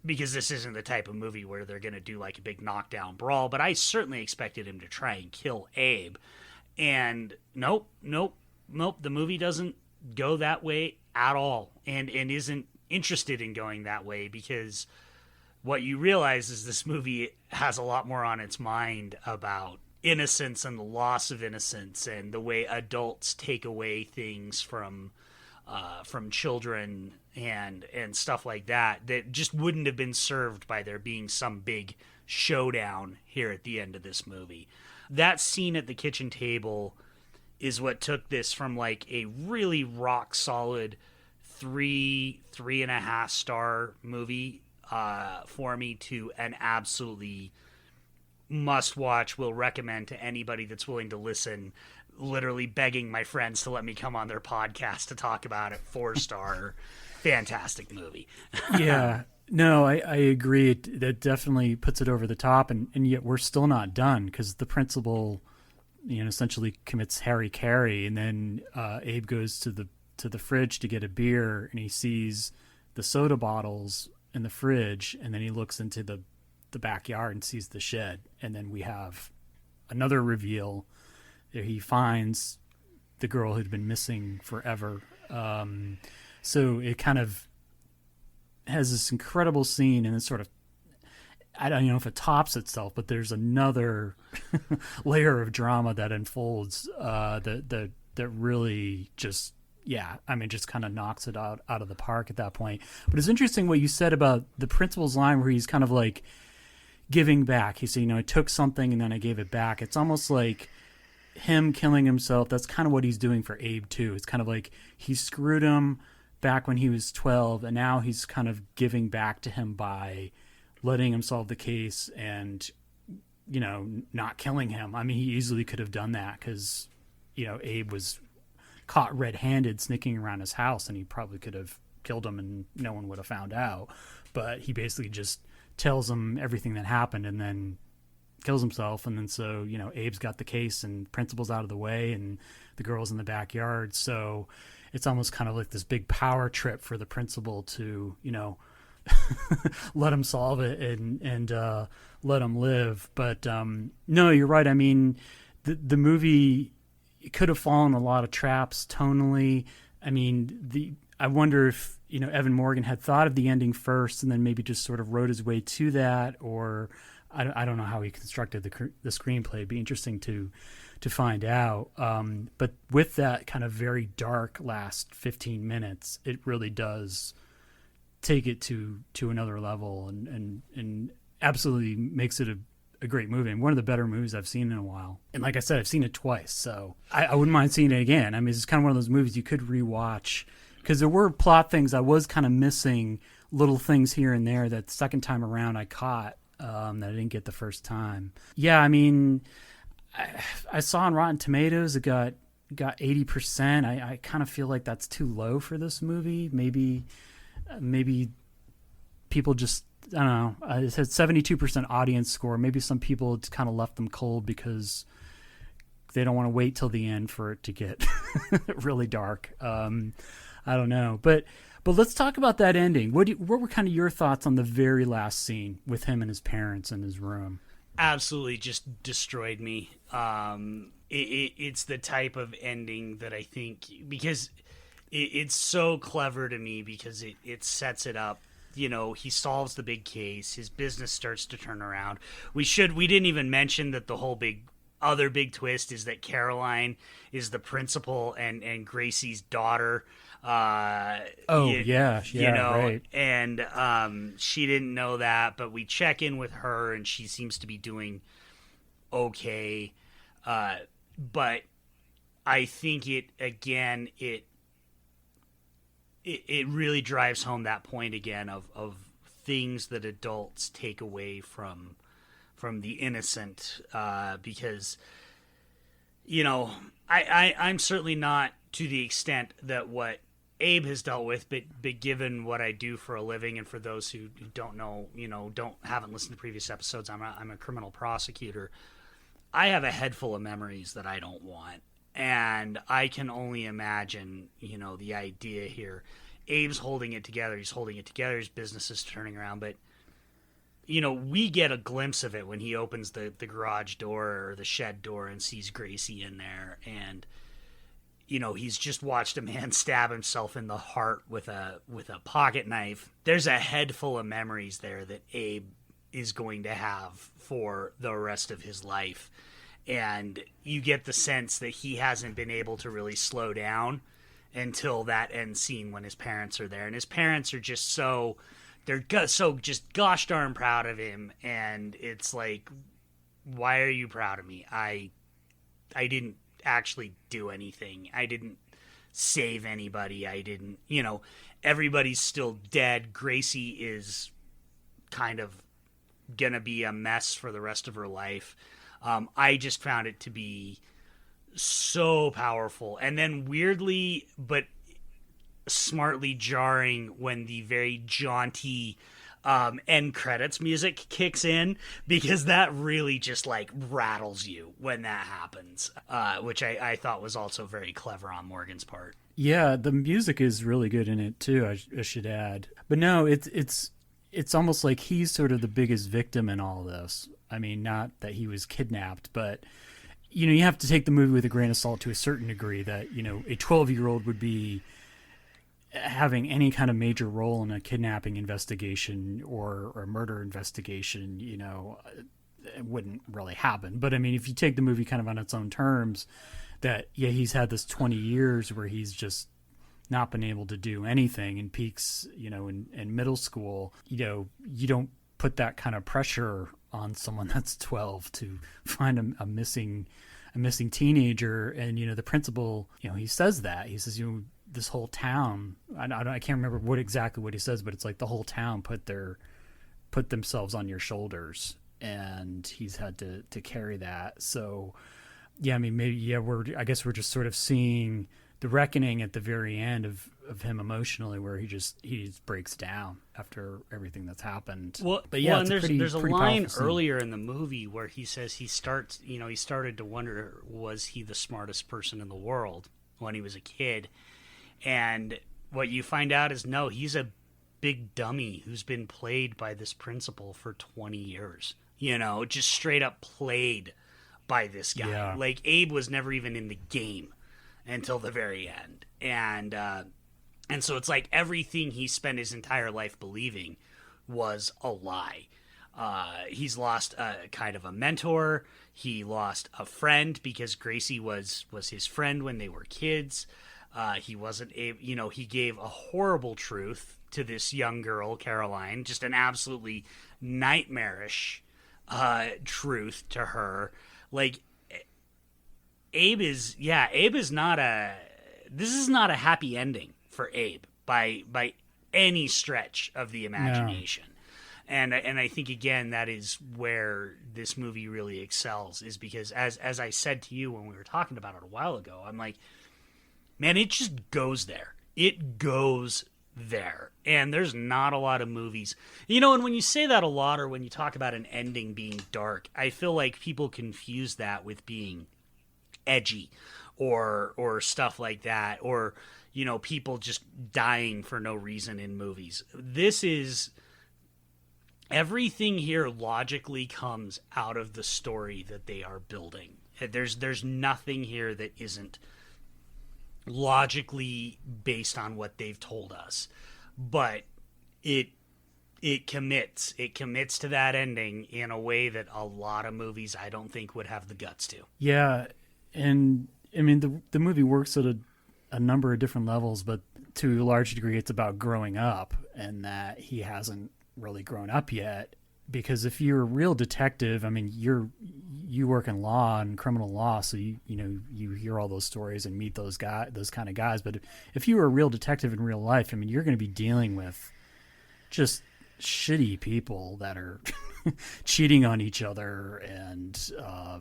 because this isn't the type of movie where they're going to do like a big knockdown brawl, but I certainly expected him to try and kill Abe. And nope. The movie doesn't go that way at all, and isn't interested in going that way, because what you realize is this movie has a lot more on its mind about innocence and the loss of innocence and the way adults take away things from children and stuff like that just wouldn't have been served by there being some big showdown here at the end of this movie. That scene at the kitchen table is what took this from like a really rock solid 3.5 star movie for me to an absolutely must watch. Will recommend to anybody that's willing to listen, literally begging my friends to let me come on their podcast to talk about it. 4-star fantastic movie. Yeah, no, I agree. That definitely puts it over the top, and yet we're still not done, because the principal, you know, essentially commits Harry Carey, and then Abe goes to the fridge to get a beer, and he sees the soda bottles in the fridge, and then he looks into the backyard and sees the shed, and then we have another reveal that he finds the girl who'd been missing forever. So it kind of has this incredible scene, and it's sort of, I don't know if it tops itself, but there's another layer of drama that unfolds that really just, yeah, I mean, just kind of knocks it out of the park at that point. But it's interesting what you said about the principal's line where he's kind of like giving back. He said, you know, I took something and then I gave it back. It's almost like him killing himself. That's kind of what he's doing for Abe too. It's kind of like he screwed him back when he was 12, and now he's kind of giving back to him by letting him solve the case and, you know, not killing him. I mean, he easily could have done that because, you know, Abe was caught red-handed sneaking around his house, and he probably could have killed him and no one would have found out. But he basically just tells him everything that happened and then kills himself. And then so, you know, Abe's got the case and principal's out of the way and the girl's in the backyard. So it's almost kind of like this big power trip for the principal to, you know, let him solve it and let him live. But no, you're right. I mean, the movie, it could have fallen a lot of traps tonally. I mean, I wonder if, Evan Morgan had thought of the ending first and then maybe just sort of wrote his way to that, or I don't know how he constructed the screenplay. It'd be interesting to find out. But with that kind of very dark last 15 minutes, it really does take it to another level and absolutely makes it a great movie, and one of the better movies I've seen in a while. And like I said, I've seen it twice, so I wouldn't mind seeing it again. I mean, it's kind of one of those movies you could rewatch, because there were plot things I was kind of missing, little things here and there that the second time around I caught that I didn't get the first time. Yeah, I mean, I saw on Rotten Tomatoes it got 80%. I kind of feel like that's too low for this movie. Maybe people just, I don't know. It had 72% audience score. Maybe some people it's kind of left them cold because they don't want to wait till the end for it to get really dark. I don't know, but let's talk about that ending. What were kind of your thoughts on the very last scene with him and his parents in his room? Absolutely, just destroyed me. It's the type of ending that I think, because it's so clever to me, because it sets it up. He solves the big case. His business starts to turn around. We didn't even mention that the whole other big twist is that Caroline is the principal and Gracie's daughter. Right. And she didn't know that, but we check in with her and she seems to be doing okay. But I think it really drives home that point again of things that adults take away from the innocent, because I'm certainly not to the extent that what Abe has dealt with, but given what I do for a living, and for those who don't know, haven't listened to previous episodes, I'm a criminal prosecutor. I have a head full of memories that I don't want. And I can only imagine, the idea here. Abe's holding it together. He's holding it together. His business is turning around. But, we get a glimpse of it when he opens the garage door or the shed door and sees Gracie in there. And, he's just watched a man stab himself in the heart with a pocket knife. There's a head full of memories there that Abe is going to have for the rest of his life. And you get the sense that he hasn't been able to really slow down until that end scene when his parents are there. And his parents are just they're just gosh darn proud of him. And it's like, why are you proud of me? I didn't actually do anything. I didn't save anybody. I didn't, everybody's still dead. Gracie is kind of gonna be a mess for the rest of her life. I just found it to be so powerful. And then weirdly, but smartly jarring when the very jaunty end credits music kicks in, because that really just rattles you when that happens, which I thought was also very clever on Morgan's part. Yeah, the music is really good in it too, I should add. But no, it's almost like he's sort of the biggest victim in all this. I mean, not that he was kidnapped, but, you have to take the movie with a grain of salt to a certain degree that, a 12-year-old would be having any kind of major role in a kidnapping investigation or a murder investigation. It wouldn't really happen. But, I mean, if you take the movie kind of on its own terms, that, yeah, he's had this 20 years where he's just not been able to do anything, and peaks, in middle school, you don't put that kind of pressure on someone that's 12 to find a missing teenager. And, the principal, he says that. He says, this whole town, I can't remember exactly what he says, but it's like the whole town put themselves on your shoulders, and he's had to carry that. So, yeah, I mean, maybe, yeah, I guess we're just sort of seeing the reckoning at the very end of him emotionally, where he just breaks down after everything that's happened. Well, but yeah, and there's a line earlier in the movie where he says he started to wonder, was he the smartest person in the world when he was a kid? And what you find out is, no, he's a big dummy who's been played by this principal for 20 years. Just straight up played by this guy. Yeah. Like, Abe was never even in the game until the very end. And so it's like everything he spent his entire life believing was a lie. He's lost kind of a mentor. He lost a friend because Gracie was his friend when they were kids. He wasn't able, he gave a horrible truth to this young girl, Caroline, just an absolutely nightmarish truth to her. Like, Abe is not this is not a happy ending for Abe by any stretch of the imagination. No. And I think, again, that is where this movie really excels, is because as I said to you when we were talking about it a while ago, I'm like, man, it just goes there. It goes there. And there's not a lot of movies. And when you say that a lot, or when you talk about an ending being dark, I feel like people confuse that with being edgy or stuff like that, or people just dying for no reason in movies. This is... everything here logically comes out of the story that they are building. There's nothing here that isn't logically based on what they've told us, but it commits to that ending in a way that a lot of movies I don't think would have the guts to. Yeah, and I mean the movie works at a number of different levels, but to a large degree it's about growing up, and that he hasn't really grown up yet. Because if you're a real detective, I mean, you work in law and criminal law, so you hear all those stories and meet those kind of guys. But if you were a real detective in real life, I mean, you're going to be dealing with just shitty people that are cheating on each other and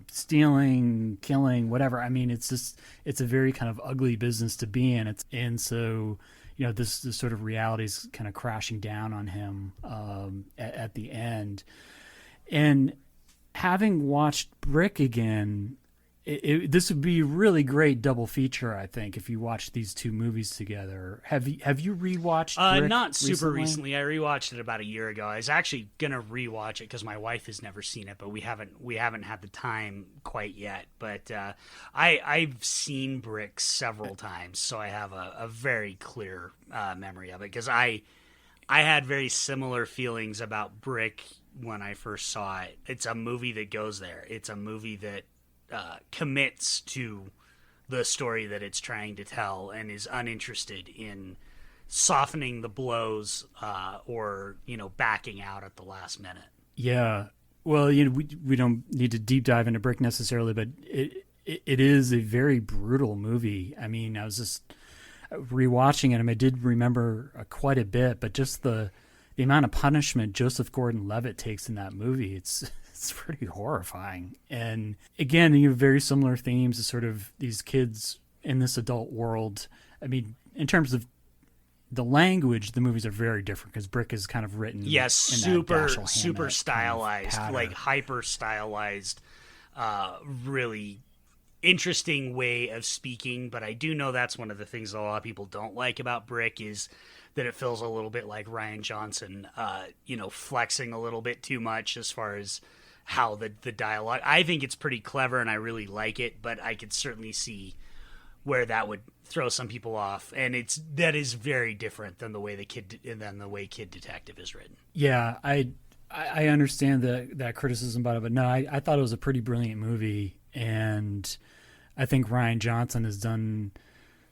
stealing, killing, whatever. I mean, it's a very kind of ugly business to be in. And so, this sort of reality is kind of crashing down on him at the end. And having watched Brick again, this would be a really great double feature, I think, if you watch these two movies together. Have you rewatched Brick not super recently. I rewatched it about a year ago. I was actually gonna rewatch it because my wife has never seen it, but we haven't had the time quite yet. But I've seen Brick several times, so I have a very clear memory of it, because I had very similar feelings about Brick when I first saw it. It's a movie that goes there. It's a movie that commits to the story that it's trying to tell and is uninterested in softening the blows or backing out at the last minute. Yeah. Well, we don't need to deep dive into Brick necessarily, but it is a very brutal movie. I mean, I was just rewatching it, and I did remember quite a bit, but just the amount of punishment Joseph Gordon-Levitt takes in that movie, it's pretty horrifying. And again, you have very similar themes as sort of these kids in this adult world. I mean, in terms of the language, the movies are very different, because Brick is kind of written super stylized, kind of like hyper stylized, really interesting way of speaking. But I do know that's one of the things that a lot of people don't like about Brick, is that it feels a little bit like Rian Johnson, flexing a little bit too much as far as how the dialogue. I think it's pretty clever and I really like it, but I could certainly see where that would throw some people off, and that is very different than the way Kid Detective is written. Yeah, I understand that criticism about it, but no, I thought it was a pretty brilliant movie, and I think Rian Johnson has done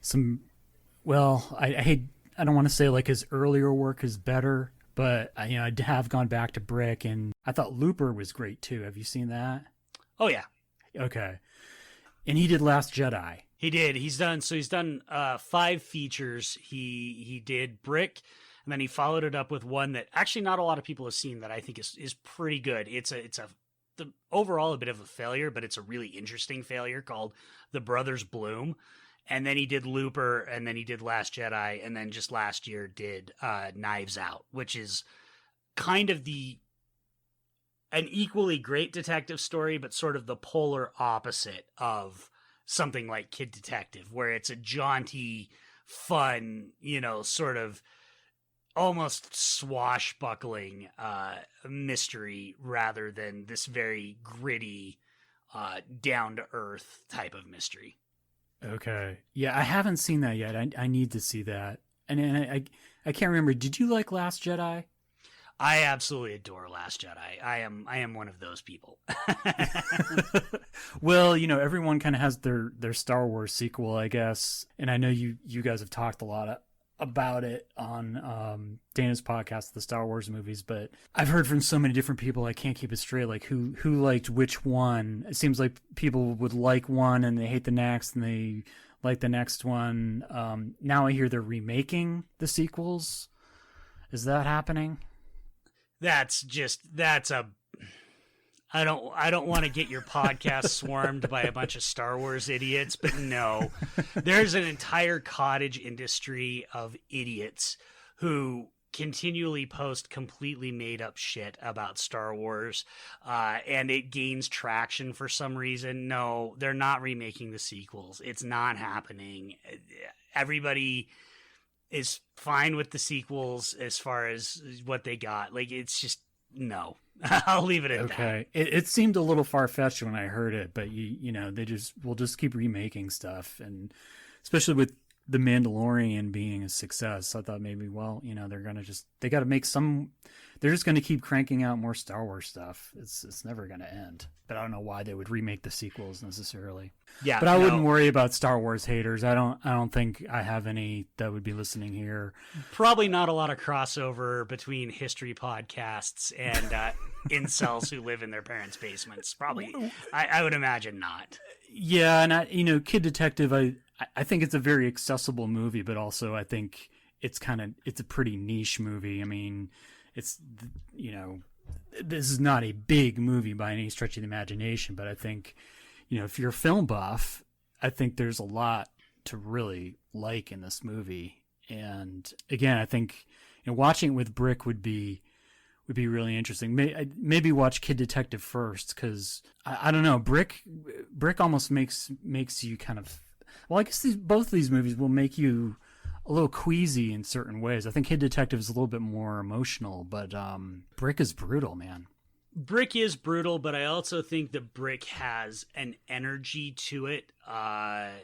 some. Well, I don't want to say like his earlier work is better, but I have gone back to Brick, and I thought Looper was great too. Have you seen that? Oh yeah. Okay. And he did Last Jedi. He did. He's done 5 features. He did Brick, and then he followed it up with one that actually not a lot of people have seen that I think is pretty good. It's overall a bit of a failure, but it's a really interesting failure, called The Brothers Bloom. And then he did Looper, and then he did Last Jedi, and then just last year did Knives Out, which is kind of an equally great detective story, but sort of the polar opposite of something like Kid Detective, where it's a jaunty, fun, sort of almost swashbuckling mystery, rather than this very gritty, down to earth type of mystery. Okay. Yeah, I haven't seen that yet. I need to see that. And I can't remember. Did you like Last Jedi? I absolutely adore Last Jedi. I am one of those people. Well, everyone kind of has their Star Wars sequel, I guess. And I know you guys have talked a lot about it on Dana's podcast, the Star Wars movies, but I've heard from so many different people I can't keep it straight, like who liked which one. It seems like people would like one and they hate the next, and they like the next one. Now I hear they're remaking the sequels. Is that happening? I don't want to get your podcast swarmed by a bunch of Star Wars idiots, but no, there's an entire cottage industry of idiots who continually post completely made up shit about Star Wars, and it gains traction for some reason. No, they're not remaking the sequels. It's not happening. Everybody is fine with the sequels as far as what they got. Like, it's just, no. I'll leave it at that. Okay. It seemed a little far-fetched when I heard it, but we'll just keep remaking stuff, and especially with The Mandalorian being a success, I thought maybe, they're just going to keep cranking out more Star Wars stuff. It's never going to end. But I don't know why they would remake the sequels necessarily. Yeah, but I wouldn't worry about Star Wars haters. I don't think I have any that would be listening here. Probably not a lot of crossover between history podcasts and incels who live in their parents' basements. Probably, I would imagine not. Yeah, and Kid Detective, I think it's a very accessible movie, but also I think it's a pretty niche movie. I mean, this is not a big movie by any stretch of the imagination, but I think, if you're a film buff, I think there's a lot to really like in this movie. And again, I think watching it with Brick would be really interesting. Maybe watch Kid Detective first, because I don't know, Brick almost makes you kind of, well, I guess both of these movies will make you a little queasy in certain ways. I think Kid Detective is a little bit more emotional, but Brick is brutal, man. Brick is brutal, but I also think that Brick has an energy to it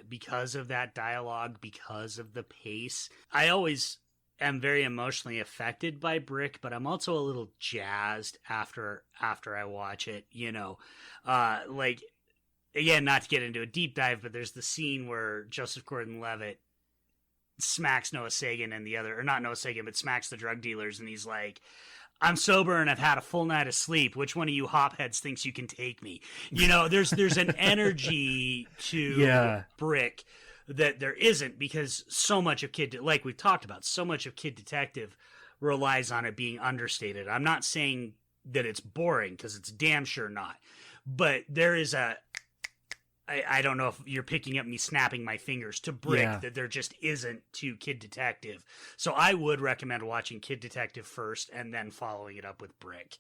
because of that dialogue, because of the pace. I always am very emotionally affected by Brick, but I'm also a little jazzed after I watch it, like, again, not to get into a deep dive, but there's the scene where Joseph Gordon-Levitt smacks Noah Sagan and not Noah Sagan, but smacks the drug dealers, and he's like, I'm sober and I've had a full night of sleep. Which one of you hopheads thinks you can take me? There's an energy to Brick that there isn't, because so much of like we've talked about, so much of Kid Detective relies on it being understated. I'm not saying that it's boring, because it's damn sure not. But there is I don't know if you're picking up me snapping my fingers to Brick, that there just isn't to Kid Detective. So I would recommend watching Kid Detective first and then following it up with Brick,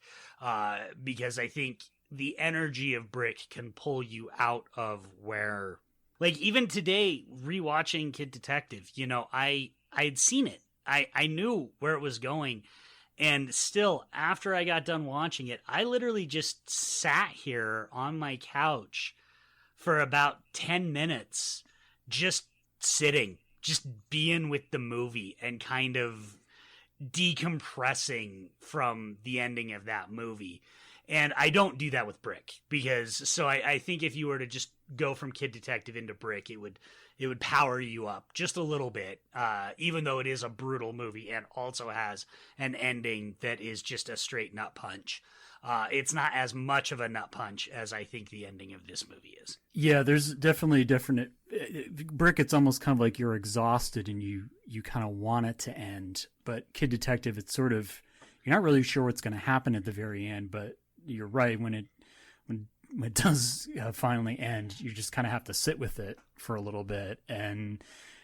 because I think the energy of Brick can pull you out of where, like, even today, rewatching Kid Detective, I had seen it. I knew where it was going. And still, after I got done watching it, I literally just sat here on my couch for about 10 minutes, just sitting, just being with the movie and kind of decompressing from the ending of that movie. And I don't do that with Brick, because I think if you were to just go from Kid Detective into Brick, it would power you up just a little bit, even though it is a brutal movie and also has an ending that is just a straight nut punch. It's not as much of a nut punch as I think the ending of this movie is. Yeah, there's definitely a different Brick. It's almost kind of like you're exhausted and you kind of want it to end. But Kid Detective, it's sort of, you're not really sure what's going to happen at the very end. But you're right, when it does finally end, you just kind of have to sit with it for a little bit. And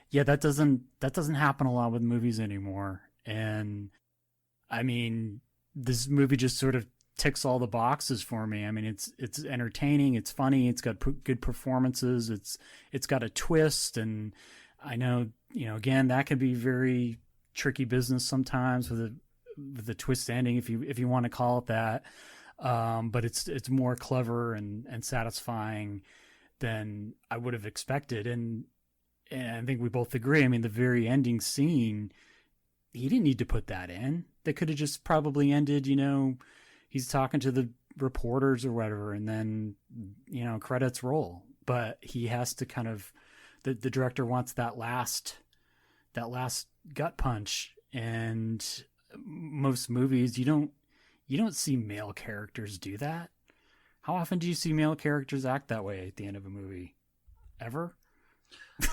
yeah, that doesn't happen a lot with movies anymore. And I mean, this movie just sort of ticks all the boxes for me. I mean, it's entertaining, it's funny, it's got good performances, it's got a twist, and I know, again, that can be very tricky business sometimes with a twist ending, if you want to call it that. but it's more clever and satisfying than I would have expected. And I think we both agree. I mean, the very ending scene, he didn't need to put that in. They could have just probably ended, he's talking to the reporters or whatever, and then, credits roll. But he has to kind of, the director wants that last gut punch. And most movies, you don't see male characters do that. How often do you see male characters act that way at the end of a movie? Ever?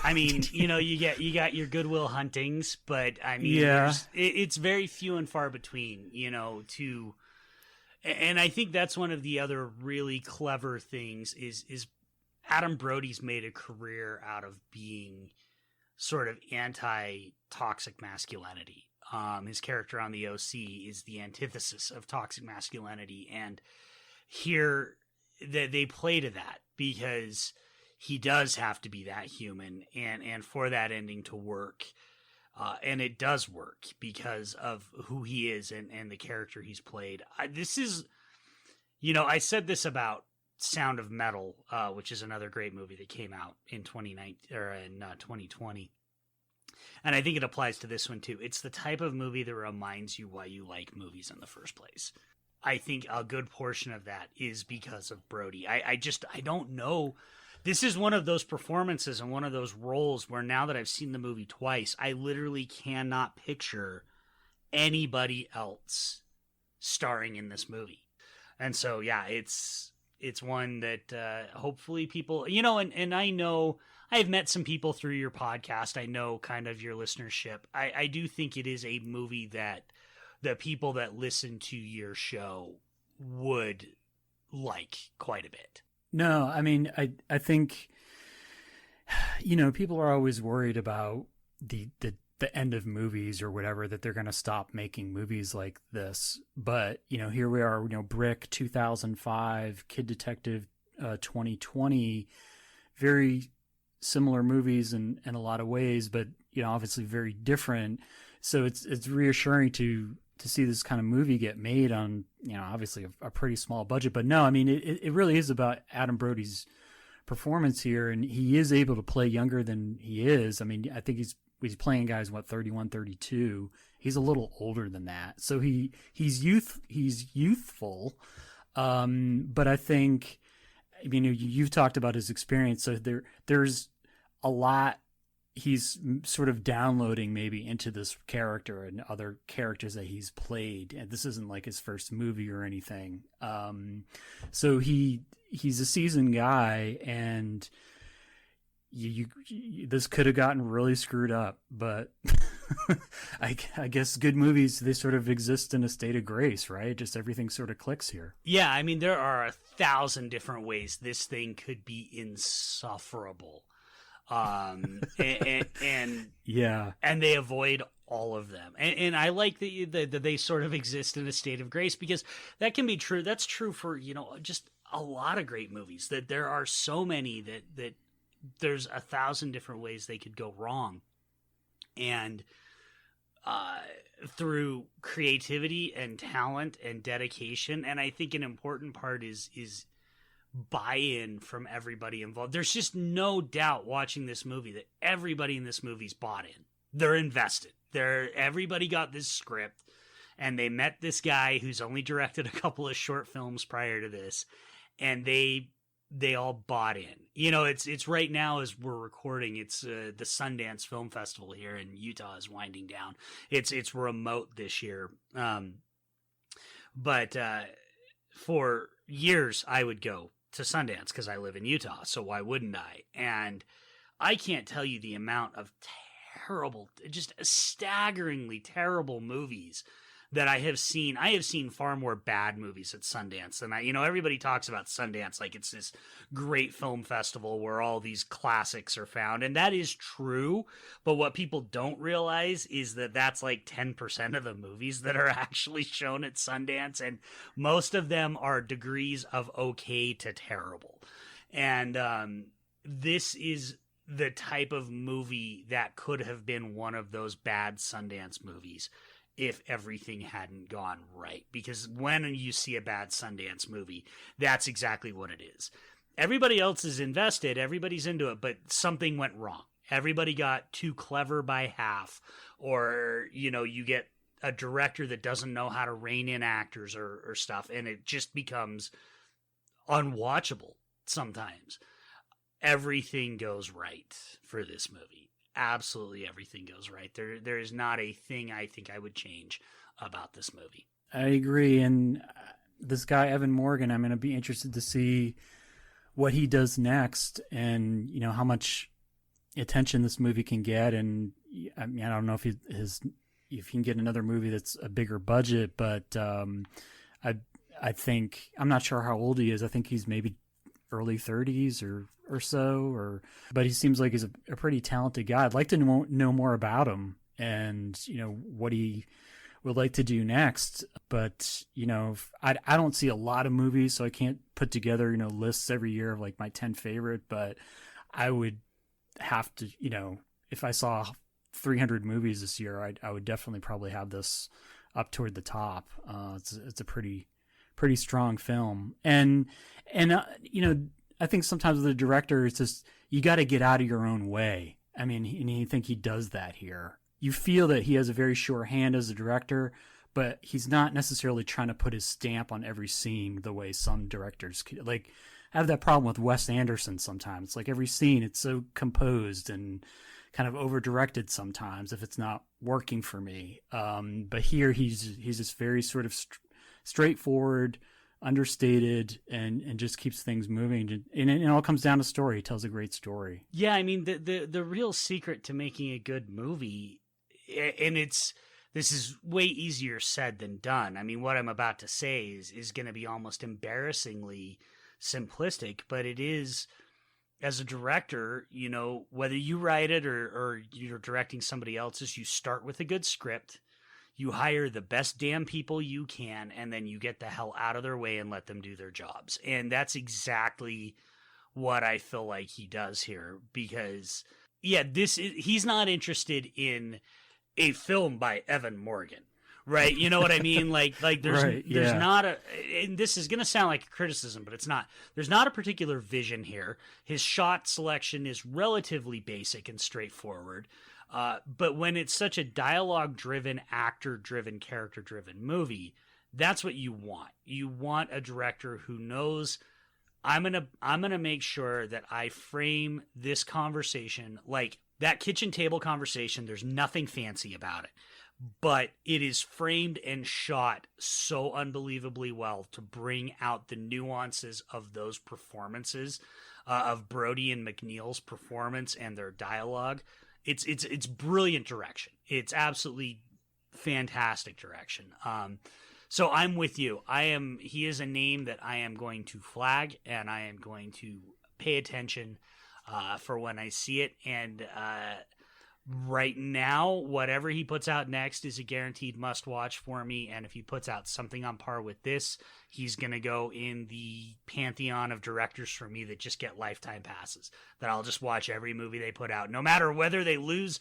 I mean, you got your Good Will Huntings, but I mean, yeah, it's very few and far between, and I think that's one of the other really clever things is Adam Brody's made a career out of being sort of anti-toxic masculinity. His character on the OC is the antithesis of toxic masculinity, and here they play to that because he does have to be that human, and for that ending to work, and it does work because of who he is and the character he's played. This is, I said this about Sound of Metal, which is another great movie that came out in 2020. And I think it applies to this one too. It's the type of movie that reminds you why you like movies in the first place. I think a good portion of that is because of Brody. I don't know. This is one of those performances and one of those roles where now that I've seen the movie twice, I literally cannot picture anybody else starring in this movie. And so, yeah, it's one that hopefully people, and I know I've met some people through your podcast. I know kind of your listenership. I do think it is a movie that the people that listen to your show would like quite a bit. No, I mean, I think, people are always worried about the end of movies or whatever, that they're going to stop making movies like this. But, here we are, Brick 2005, Kid Detective 2020, very similar movies in a lot of ways, but, obviously very different. So it's reassuring to see this kind of movie get made on, obviously a pretty small budget. But no, I mean, it really is about Adam Brody's performance here, and he is able to play younger than he is. I mean, I think he's playing guys, 31, 32. He's a little older than that. So he's youthful. But I think, you've talked about his experience. So there's a lot he's sort of downloading maybe into this character and other characters that he's played. And this isn't like his first movie or anything. So he's a seasoned guy, and you this could have gotten really screwed up, but I guess good movies, they sort of exist in a state of grace, right? Just everything sort of clicks here. Yeah, I mean, there are 1,000 different ways this thing could be insufferable. And yeah, and they avoid all of them. And I like that they sort of exist in a state of grace, because that can be true. That's true for, just a lot of great movies, that there are so many that there's 1,000 different ways they could go wrong. And through creativity and talent and dedication, and I think an important part is buy-in from everybody involved. There's just no doubt watching this movie that everybody in this movie's bought in. They're invested. Everybody got this script, and they met this guy who's only directed a couple of short films prior to this, and they all bought in. It's right now as we're recording, it's the Sundance Film Festival here in Utah is winding down. It's remote this year. But for years I would go to Sundance because I live in Utah, so why wouldn't I? And I can't tell you the amount of terrible, just staggeringly terrible movies that I have seen. I have seen far more bad movies at Sundance than everybody talks about Sundance like it's this great film festival where all these classics are found, and that is true, but what people don't realize is that that's like 10% of the movies that are actually shown at Sundance, and most of them are degrees of okay to terrible. And this is the type of movie that could have been one of those bad Sundance movies, if everything hadn't gone right. Because when you see a bad Sundance movie, that's exactly what it is. Everybody else is invested, everybody's into it, but something went wrong. Everybody got too clever by half, or, you get a director that doesn't know how to rein in actors or stuff, and it just becomes unwatchable sometimes. Everything goes right for this movie. Absolutely everything goes right. There is not a thing I think I would change about this movie. I agree. And this guy, Evan Morgan, I'm going to be interested to see what he does next and, how much attention this movie can get. And I mean, I don't know if he can get another movie that's a bigger budget, but I think, I'm not sure how old he is. I think he's maybe early 30s or so, but he seems like he's a pretty talented guy. I'd like to know more about him and, what he would like to do next. But, I don't see a lot of movies, so I can't put together, lists every year of like my 10 favorite, but I would have to, if I saw 300 movies this year, I would definitely probably have this up toward the top. It's a pretty strong film. And I think sometimes the director is just, you got to get out of your own way. I mean, and I think he does that here. You feel that he has a very sure hand as a director, but he's not necessarily trying to put his stamp on every scene the way some directors like. I have that problem with Wes Anderson sometimes. It's like every scene, it's so composed and kind of over directed sometimes if it's not working for me. But here he's just very sort of straightforward, understated, and just keeps things moving. And it all comes down to story. He tells a great story. Yeah, I mean, the real secret to making a good movie, and this is way easier said than done. I mean, what I'm about to say is going to be almost embarrassingly simplistic, but it is, as a director, whether you write it or you're directing somebody else's, you start with a good script. You hire the best damn people you can, and then you get the hell out of their way and let them do their jobs. And that's exactly what I feel like he does here, because, he's not interested in a film by Evan Morgan, right? You know what I mean? Like there's not and this is going to sound like a criticism, but it's not. There's not a particular vision here. His shot selection is relatively basic and straightforward. But when it's such a dialogue-driven, actor-driven, character-driven movie, that's what you want. You want a director who knows, I'm gonna make sure that I frame this conversation like that kitchen table conversation. There's nothing fancy about it, but it is framed and shot so unbelievably well to bring out the nuances of those performances, of Brody and McNeil's performance and their dialogue. It's brilliant direction. It's absolutely fantastic direction. So I'm with you. He is a name that I am going to flag, and I am going to pay attention for when I see it. And right now, whatever he puts out next is a guaranteed must-watch for me. And if he puts out something on par with this, he's going to go in the pantheon of directors for me that just get lifetime passes, that I'll just watch every movie they put out, no matter whether they lose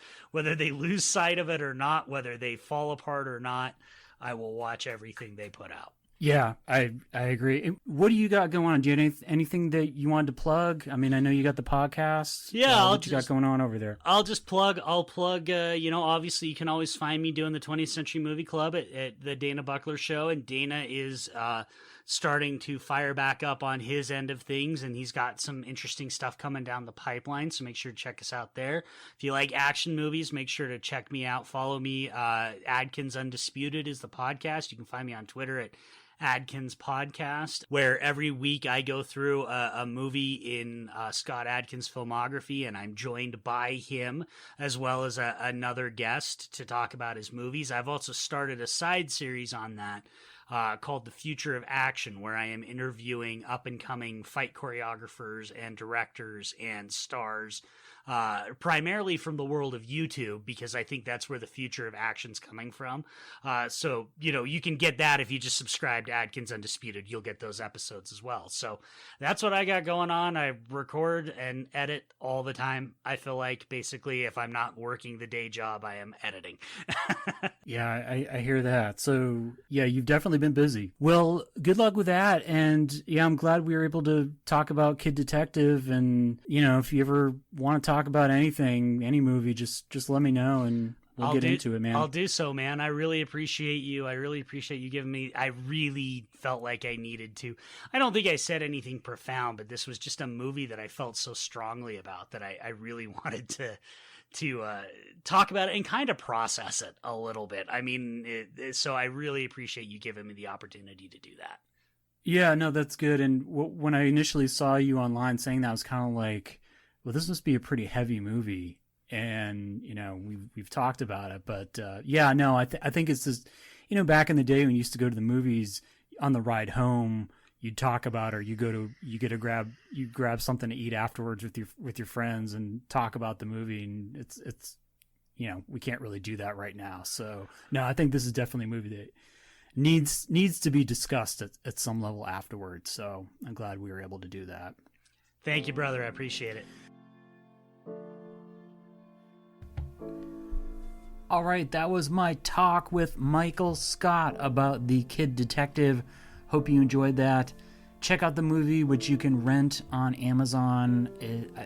sight of it or not, whether they fall apart or not. I will watch everything they put out. Yeah, I agree. What do you got going on? Do you have anything that you wanted to plug? I mean, I know you got the podcast. Yeah, what you got going on over there? I'll plug, obviously you can always find me doing the 20th Century Movie Club at the Dana Buckler Show, and Dana is starting to fire back up on his end of things, and he's got some interesting stuff coming down the pipeline, so make sure to check us out there. If you like action movies, make sure to check me out. Follow me. Adkins Undisputed is the podcast. You can find me on Twitter at Adkins Podcast, where every week I go through a movie in Scott Adkins' filmography, and I'm joined by him as well as another guest to talk about his movies. I've also started a side series on that called The Future of Action, where I am interviewing up-and-coming fight choreographers and directors and stars primarily from the world of YouTube, because I think that's where the future of action's coming from. So, you can get that if you just subscribe to Adkins Undisputed. You'll get those episodes as well. So that's what I got going on. I record and edit all the time. I feel like basically if I'm not working the day job, I am editing. Yeah, I hear that. So yeah, you've definitely been busy. Well, good luck with that. And yeah, I'm glad we were able to talk about Kid Detective. And, if you ever want to talk about anything, any movie, just let me know and we'll get into it, man. I'll do so, man. I really appreciate you. I really appreciate you giving me, I really felt like I needed to. I don't think I said anything profound, but this was just a movie that I felt so strongly about that I really wanted to talk about it and kind of process it a little bit. I mean, so I really appreciate you giving me the opportunity to do that. Yeah, no, that's good. And when I initially saw you online saying that, I was kind of like, well, this must be a pretty heavy movie. And, we've talked about it, but, yeah, no, I think it's just, back in the day when you used to go to the movies on the ride home, you'd talk about, or you grab something to eat afterwards with your friends and talk about the movie. And it's, we can't really do that right now. So no, I think this is definitely a movie that needs to be discussed at some level afterwards. So I'm glad we were able to do that. Thank you, brother. I appreciate it. All right, that was my talk with Michael Scott about The Kid Detective. Hope you enjoyed that. Check out the movie, which you can rent on Amazon.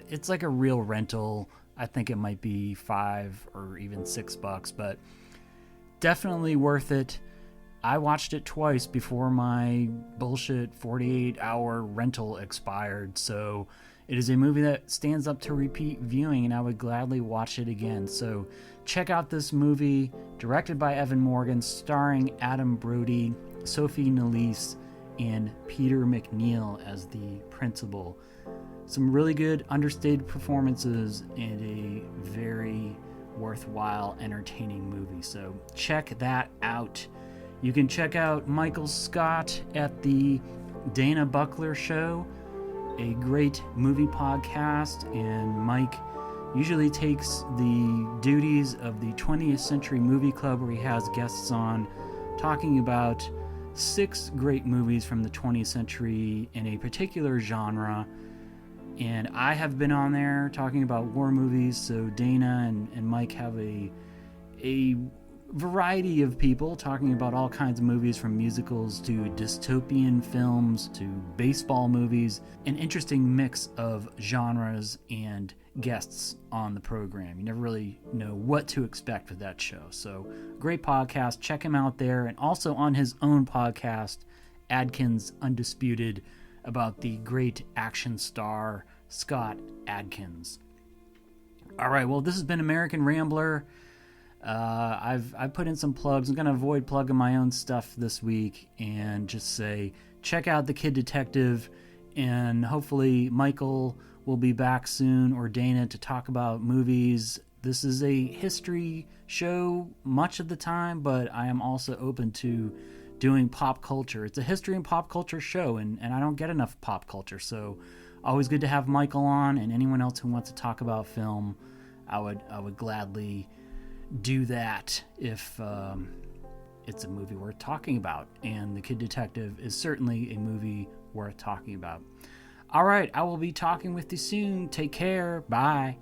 It's like a real rental. I think it might be $5 or even $6, but definitely worth it. I watched it twice before my bullshit 48-hour rental expired, so it is a movie that stands up to repeat viewing, and I would gladly watch it again. So check out this movie, directed by Evan Morgan, starring Adam Brody, Sophie Nélisse, and Peter McNeil as the principal. Some really good understated performances and a very worthwhile, entertaining movie. So check that out. You can check out Michael Scott at the Dana Buckler Show, a great movie podcast, and Mike usually takes the duties of the 20th Century Movie Club, where he has guests on talking about 6 great movies from the 20th century in a particular genre. And I have been on there talking about war movies, so Dana and Mike have a variety of people talking about all kinds of movies, from musicals to dystopian films to baseball movies. An interesting mix of genres and guests on the program. You never really know what to expect with that show. So great podcast. Check him out there. And also on his own podcast, Adkins Undisputed, about the great action star Scott Adkins. All right, well, this has been American Rambler. I've put in some plugs. I'm going to avoid plugging my own stuff this week and just say check out The Kid Detective, and hopefully Michael will be back soon, or Dana, to talk about movies. This is a history show much of the time, but I am also open to doing pop culture. It's a history and pop culture show, and I don't get enough pop culture, so always good to have Michael on, and anyone else who wants to talk about film. I would gladly do that if it's a movie worth talking about, and The Kid Detective is certainly a movie worth talking about. All right, I will be talking with you soon. Take care. Bye.